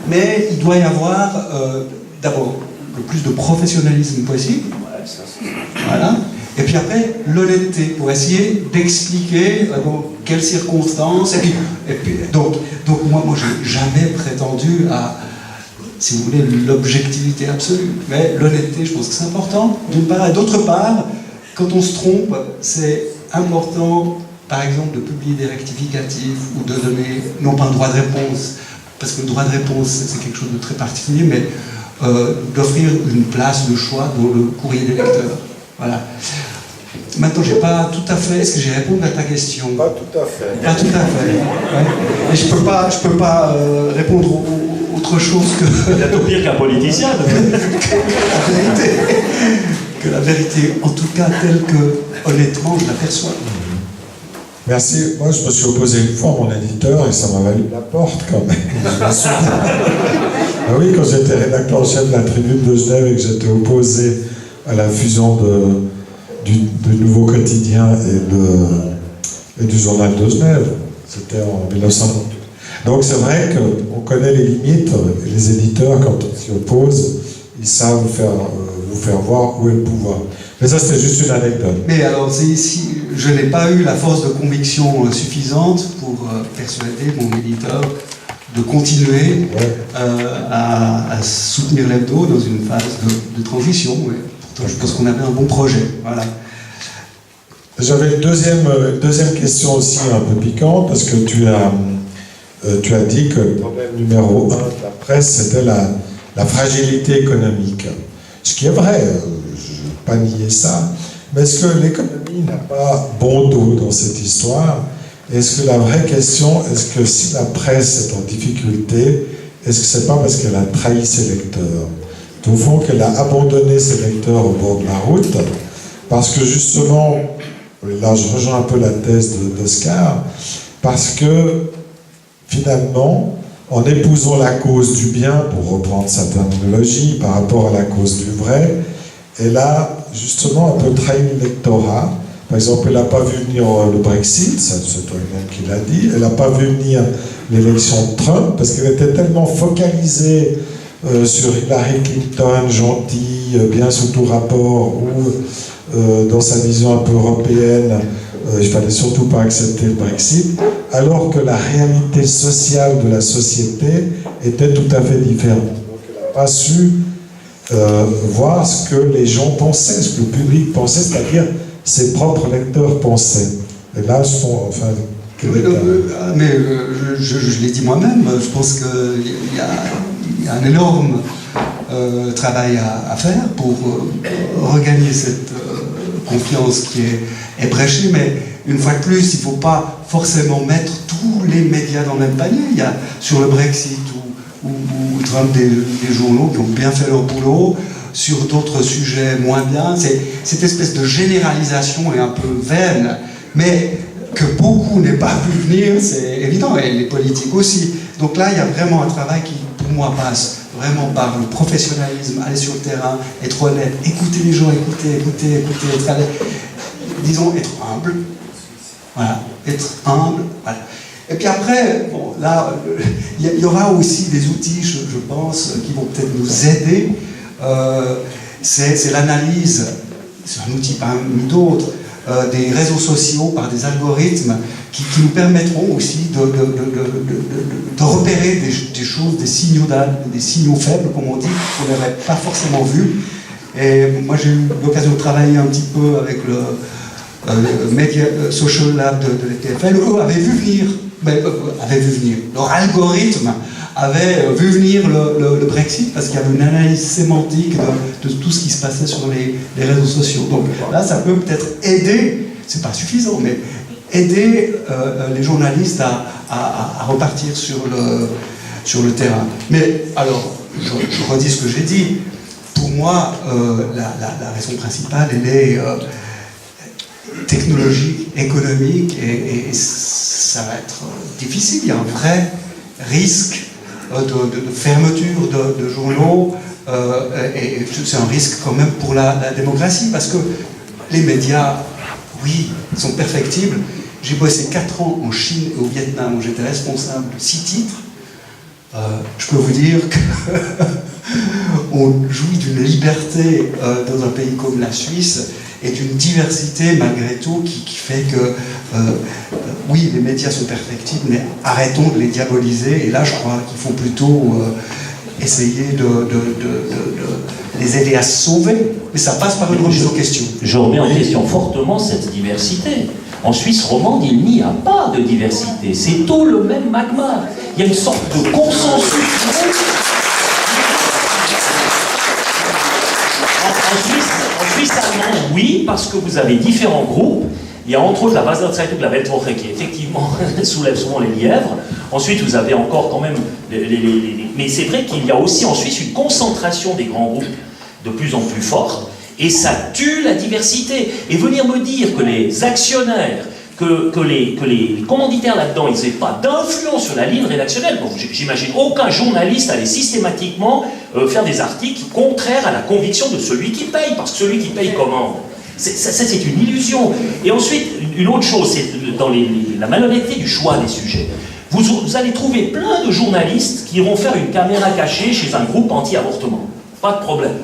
mais il doit y avoir, d'abord, le plus de professionnalisme possible. Voilà. Et puis après, l'honnêteté pour essayer d'expliquer dans quelles circonstances. Et puis, donc moi j'ai jamais prétendu à, si vous voulez, l'objectivité absolue. Mais l'honnêteté, je pense que c'est important, d'une part. Et d'autre part, quand on se trompe, c'est important, par exemple, de publier des rectificatifs ou de donner, non pas un droit de réponse, parce que le droit de réponse, c'est quelque chose de très particulier, mais d'offrir une place de choix dans le courrier des lecteurs. Voilà. Maintenant, j'ai pas tout à fait... Est-ce que j'ai répondu à ta question? Pas tout à fait. Pas tout à fait. Ouais. Mais je peux pas répondre autre chose que... Il y a tout pire qu'un politicien. que la vérité, en tout cas telle que, honnêtement, je l'aperçois. Merci. Moi, je me suis opposé une fois à mon éditeur et ça m'a valu la porte quand même. Ah oui, quand j'étais rédacteur en chef de la Tribune de Genève et que j'étais opposé à la fusion du Nouveau Quotidien et du Journal de Genève. C'était en 1998. Donc c'est vrai qu'on connaît les limites, et les éditeurs, quand on s'y oppose, ils savent vous faire voir où est le pouvoir. Mais ça, c'était juste une anecdote. Mais alors, si je n'ai pas eu la force de conviction suffisante pour persuader mon éditeur de continuer à soutenir l'hebdo dans une phase de transition. Ouais. Pourtant, je pense qu'on avait un bon projet. Voilà. J'avais une deuxième question aussi un peu piquante, parce que tu as dit que le problème numéro 1 de la presse, c'était la fragilité économique. Ce qui est vrai, je ne vais pas nier ça, mais est-ce que l'économie n'a pas bon dos dans cette histoire? Est-ce que la vraie question, est-ce que si la presse est en difficulté, est-ce que c'est pas parce qu'elle a trahi ses lecteurs? Au fond, qu'elle a abandonné ses lecteurs au bord de la route, parce que justement, là je rejoins un peu la thèse d'Oscar, parce que finalement, en épousant la cause du bien, pour reprendre sa terminologie, par rapport à la cause du vrai, elle a justement un peu trahi l'électorat. Par exemple, elle n'a pas vu venir le Brexit, c'est toi-même qui l'a dit, elle n'a pas vu venir l'élection de Trump, parce qu'elle était tellement focalisée sur Hillary Clinton, gentille, bien sous tout rapport, ou dans sa vision un peu européenne, il ne fallait surtout pas accepter le Brexit, alors que la réalité sociale de la société était tout à fait différente. Donc elle n'a pas su voir ce que les gens pensaient, ce que le public pensait, c'est-à-dire ses propres lecteurs pensaient. Et là, enfin... Mais je l'ai dit moi-même, je pense qu'il y a un énorme travail à faire pour regagner cette confiance qui est bréchée, mais une fois de plus, il ne faut pas forcément mettre tous les médias dans le même panier. Il y a sur le Brexit ou Trump des journaux qui ont bien fait leur boulot, sur d'autres sujets moins bien. Cette espèce de généralisation est un peu vaine, mais que beaucoup n'aient pas pu venir, c'est évident, et les politiques aussi. Donc là, il y a vraiment un travail qui, pour moi, passe vraiment par le professionnalisme, aller sur le terrain, être honnête, écouter les gens, écouter, être honnête, disons, être humble. Voilà, être humble. Voilà. Et puis après, bon, là, il y aura aussi des outils, je pense, qui vont peut-être nous aider. C'est l'analyse, c'est un outil parmi d'autres, des réseaux sociaux par des algorithmes qui nous permettront aussi de repérer des choses, des signaux faibles, comme on dit, qu'on n'aurait pas forcément vus. Et moi, j'ai eu l'occasion de travailler un petit peu avec le Media Social Lab de l'EPFL. Eux avaient vu venir, leur algorithme avait vu venir le Brexit parce qu'il y avait une analyse sémantique de tout ce qui se passait sur les réseaux sociaux. Donc là, ça peut peut-être aider, c'est pas suffisant, mais aider les journalistes à repartir sur le terrain. Mais alors, je redis ce que j'ai dit. Pour moi, la raison principale, elle est technologique, économique, et ça va être difficile. Il y a un vrai risque de fermeture de journaux, et c'est un risque quand même pour la démocratie, parce que les médias, oui, sont perfectibles. J'ai bossé 4 ans en Chine et au Vietnam, où j'étais responsable de 6 titres. Je peux vous dire qu'on jouit d'une liberté dans un pays comme la Suisse et d'une diversité malgré tout qui fait que oui, les médias sont perfectibles, mais arrêtons de les diaboliser. Et là, je crois qu'il faut plutôt essayer de les aider à se sauver. Mais ça passe par une remise en question. Je remets en question fortement cette diversité. En Suisse romande, il n'y a pas de diversité. C'est tout le même magma. Il y a une sorte de consensus. En Suisse allemande, oui, parce que vous avez différents groupes. Il y a entre autres la Basler Zeitung, la Weltwoche, qui effectivement soulève souvent les lièvres. Ensuite, vous avez encore quand même... Mais c'est vrai qu'il y a aussi en Suisse une concentration des grands groupes de plus en plus forte. Et ça tue la diversité. Et venir me dire que les actionnaires, que les commanditaires là-dedans, ils n'aient pas d'influence sur la ligne rédactionnelle. Bon, j'imagine aucun journaliste aller systématiquement faire des articles contraires à la conviction de celui qui paye. Parce que celui qui paye commande. Ça, c'est une illusion. Et ensuite, une autre chose, c'est dans la malhonnêteté du choix des sujets. Vous allez trouver plein de journalistes qui iront faire une caméra cachée chez un groupe anti-avortement. Pas de problème.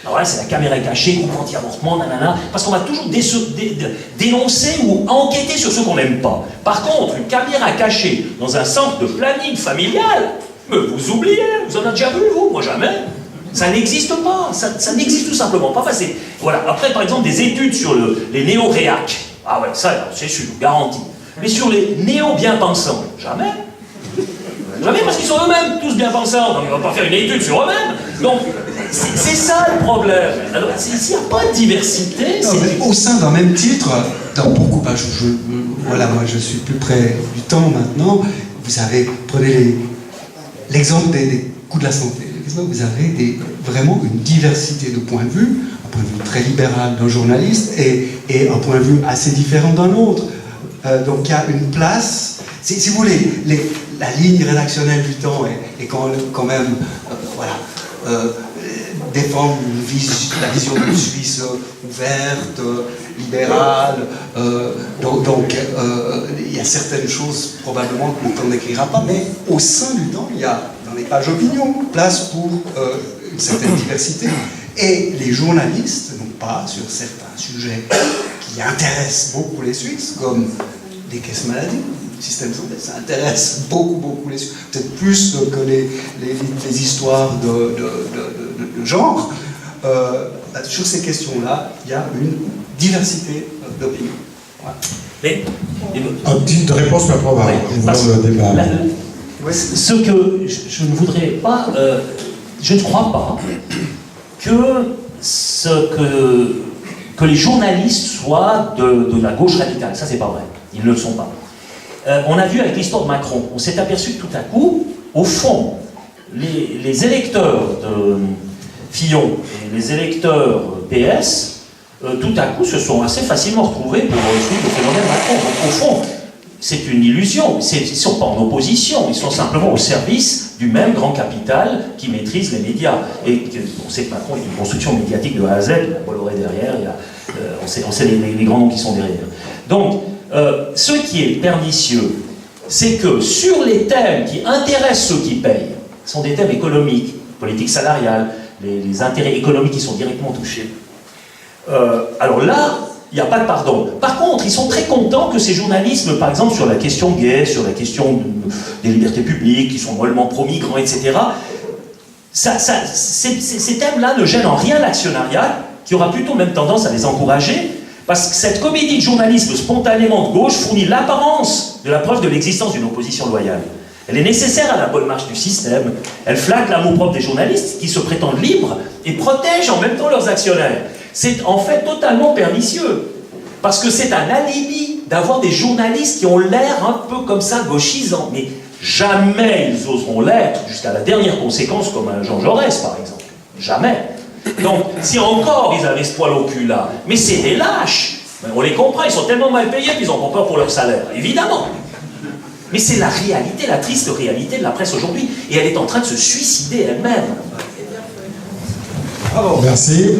Alors là, c'est la caméra cachée, groupe anti-avortement, nanana, parce qu'on va toujours dénoncer ou enquêter sur ceux qu'on n'aime pas. Par contre, une caméra cachée dans un centre de planning familial, mais vous oubliez, vous en avez déjà vu, vous? Moi, jamais. Ça n'existe pas, ça n'existe tout simplement pas. Enfin, voilà. Après, par exemple, des études sur les néo-réacs. Ah ouais, ça, c'est sûr, garanti. Mais sur les néo-bien-pensants, jamais. Jamais, parce qu'ils sont eux-mêmes tous bien-pensants, donc ils ne vont pas faire une étude sur eux-mêmes. Donc, c'est ça le problème. Alors, s'il n'y a pas de diversité... Non, au sein d'un même titre, dans beaucoup... voilà, moi je suis plus près du temps maintenant, vous avez, prenez l'exemple des coûts de la santé. Vous avez vraiment une diversité de points de vue, un point de vue très libéral d'un journaliste et un point de vue assez différent d'un autre. Donc il y a une place, si vous voulez, la ligne rédactionnelle du temps est quand même, défendre la vision d'une Suisse ouverte, libérale, donc il y a certaines choses probablement que le temps n'écrira pas, mais au sein du temps, il y a dans les pages opinion place pour une certaine diversité. Et les journalistes n'ont pas, sur certains sujets qui intéressent beaucoup les Suisses, comme les caisses maladies, le système de santé, ça intéresse beaucoup les Suisses, peut-être plus que les histoires de genre. Sur ces questions-là, il y a une diversité d'opinions. Voilà. Un petit réponse pas probable. Le débat. Ce que je ne voudrais pas, je ne crois pas que les journalistes soient de la gauche radicale. Ça, c'est pas vrai. Ils ne le sont pas. On a vu avec l'histoire de Macron, on s'est aperçu que tout à coup, au fond, les électeurs de Fillon et les électeurs PS, tout à coup, se sont assez facilement retrouvés pour suivre le phénomène Macron. Donc, au fond, c'est une illusion. Ils ne sont pas en opposition, ils sont simplement au service du même grand capital qui maîtrise les médias. Et on sait que Macron est une construction médiatique de A à Z, il y a Bolloré derrière, on sait les grands noms qui sont derrière. Donc, ce qui est pernicieux, c'est que sur les thèmes qui intéressent ceux qui payent, sont des thèmes économiques, politique salariale, les intérêts économiques qui sont directement touchés. Alors là, il n'y a pas de pardon. Par contre, ils sont très contents que ces journalismes, par exemple sur la question gay, sur la question des libertés publiques, qui sont mollement pro-migrants, etc., ces thèmes-là ne gênent en rien l'actionnariat, qui aura plutôt même tendance à les encourager, parce que cette comédie de journalisme spontanément de gauche fournit l'apparence de la preuve de l'existence d'une opposition loyale. Elle est nécessaire à la bonne marche du système. Elle flatte l'amour-propre des journalistes qui se prétendent libres et protègent en même temps leurs actionnaires. C'est en fait totalement pernicieux. Parce que c'est un alibi d'avoir des journalistes qui ont l'air un peu comme ça gauchisants. Mais jamais ils oseront l'être jusqu'à la dernière conséquence comme un Jean Jaurès par exemple. Jamais. Donc si encore ils avaient ce poil au cul là, mais c'est des lâches. On les comprend, ils sont tellement mal payés qu'ils en ont peur pour leur salaire. Évidemment. Mais c'est la réalité, la triste réalité de la presse aujourd'hui. Et elle est en train de se suicider elle-même. Merci.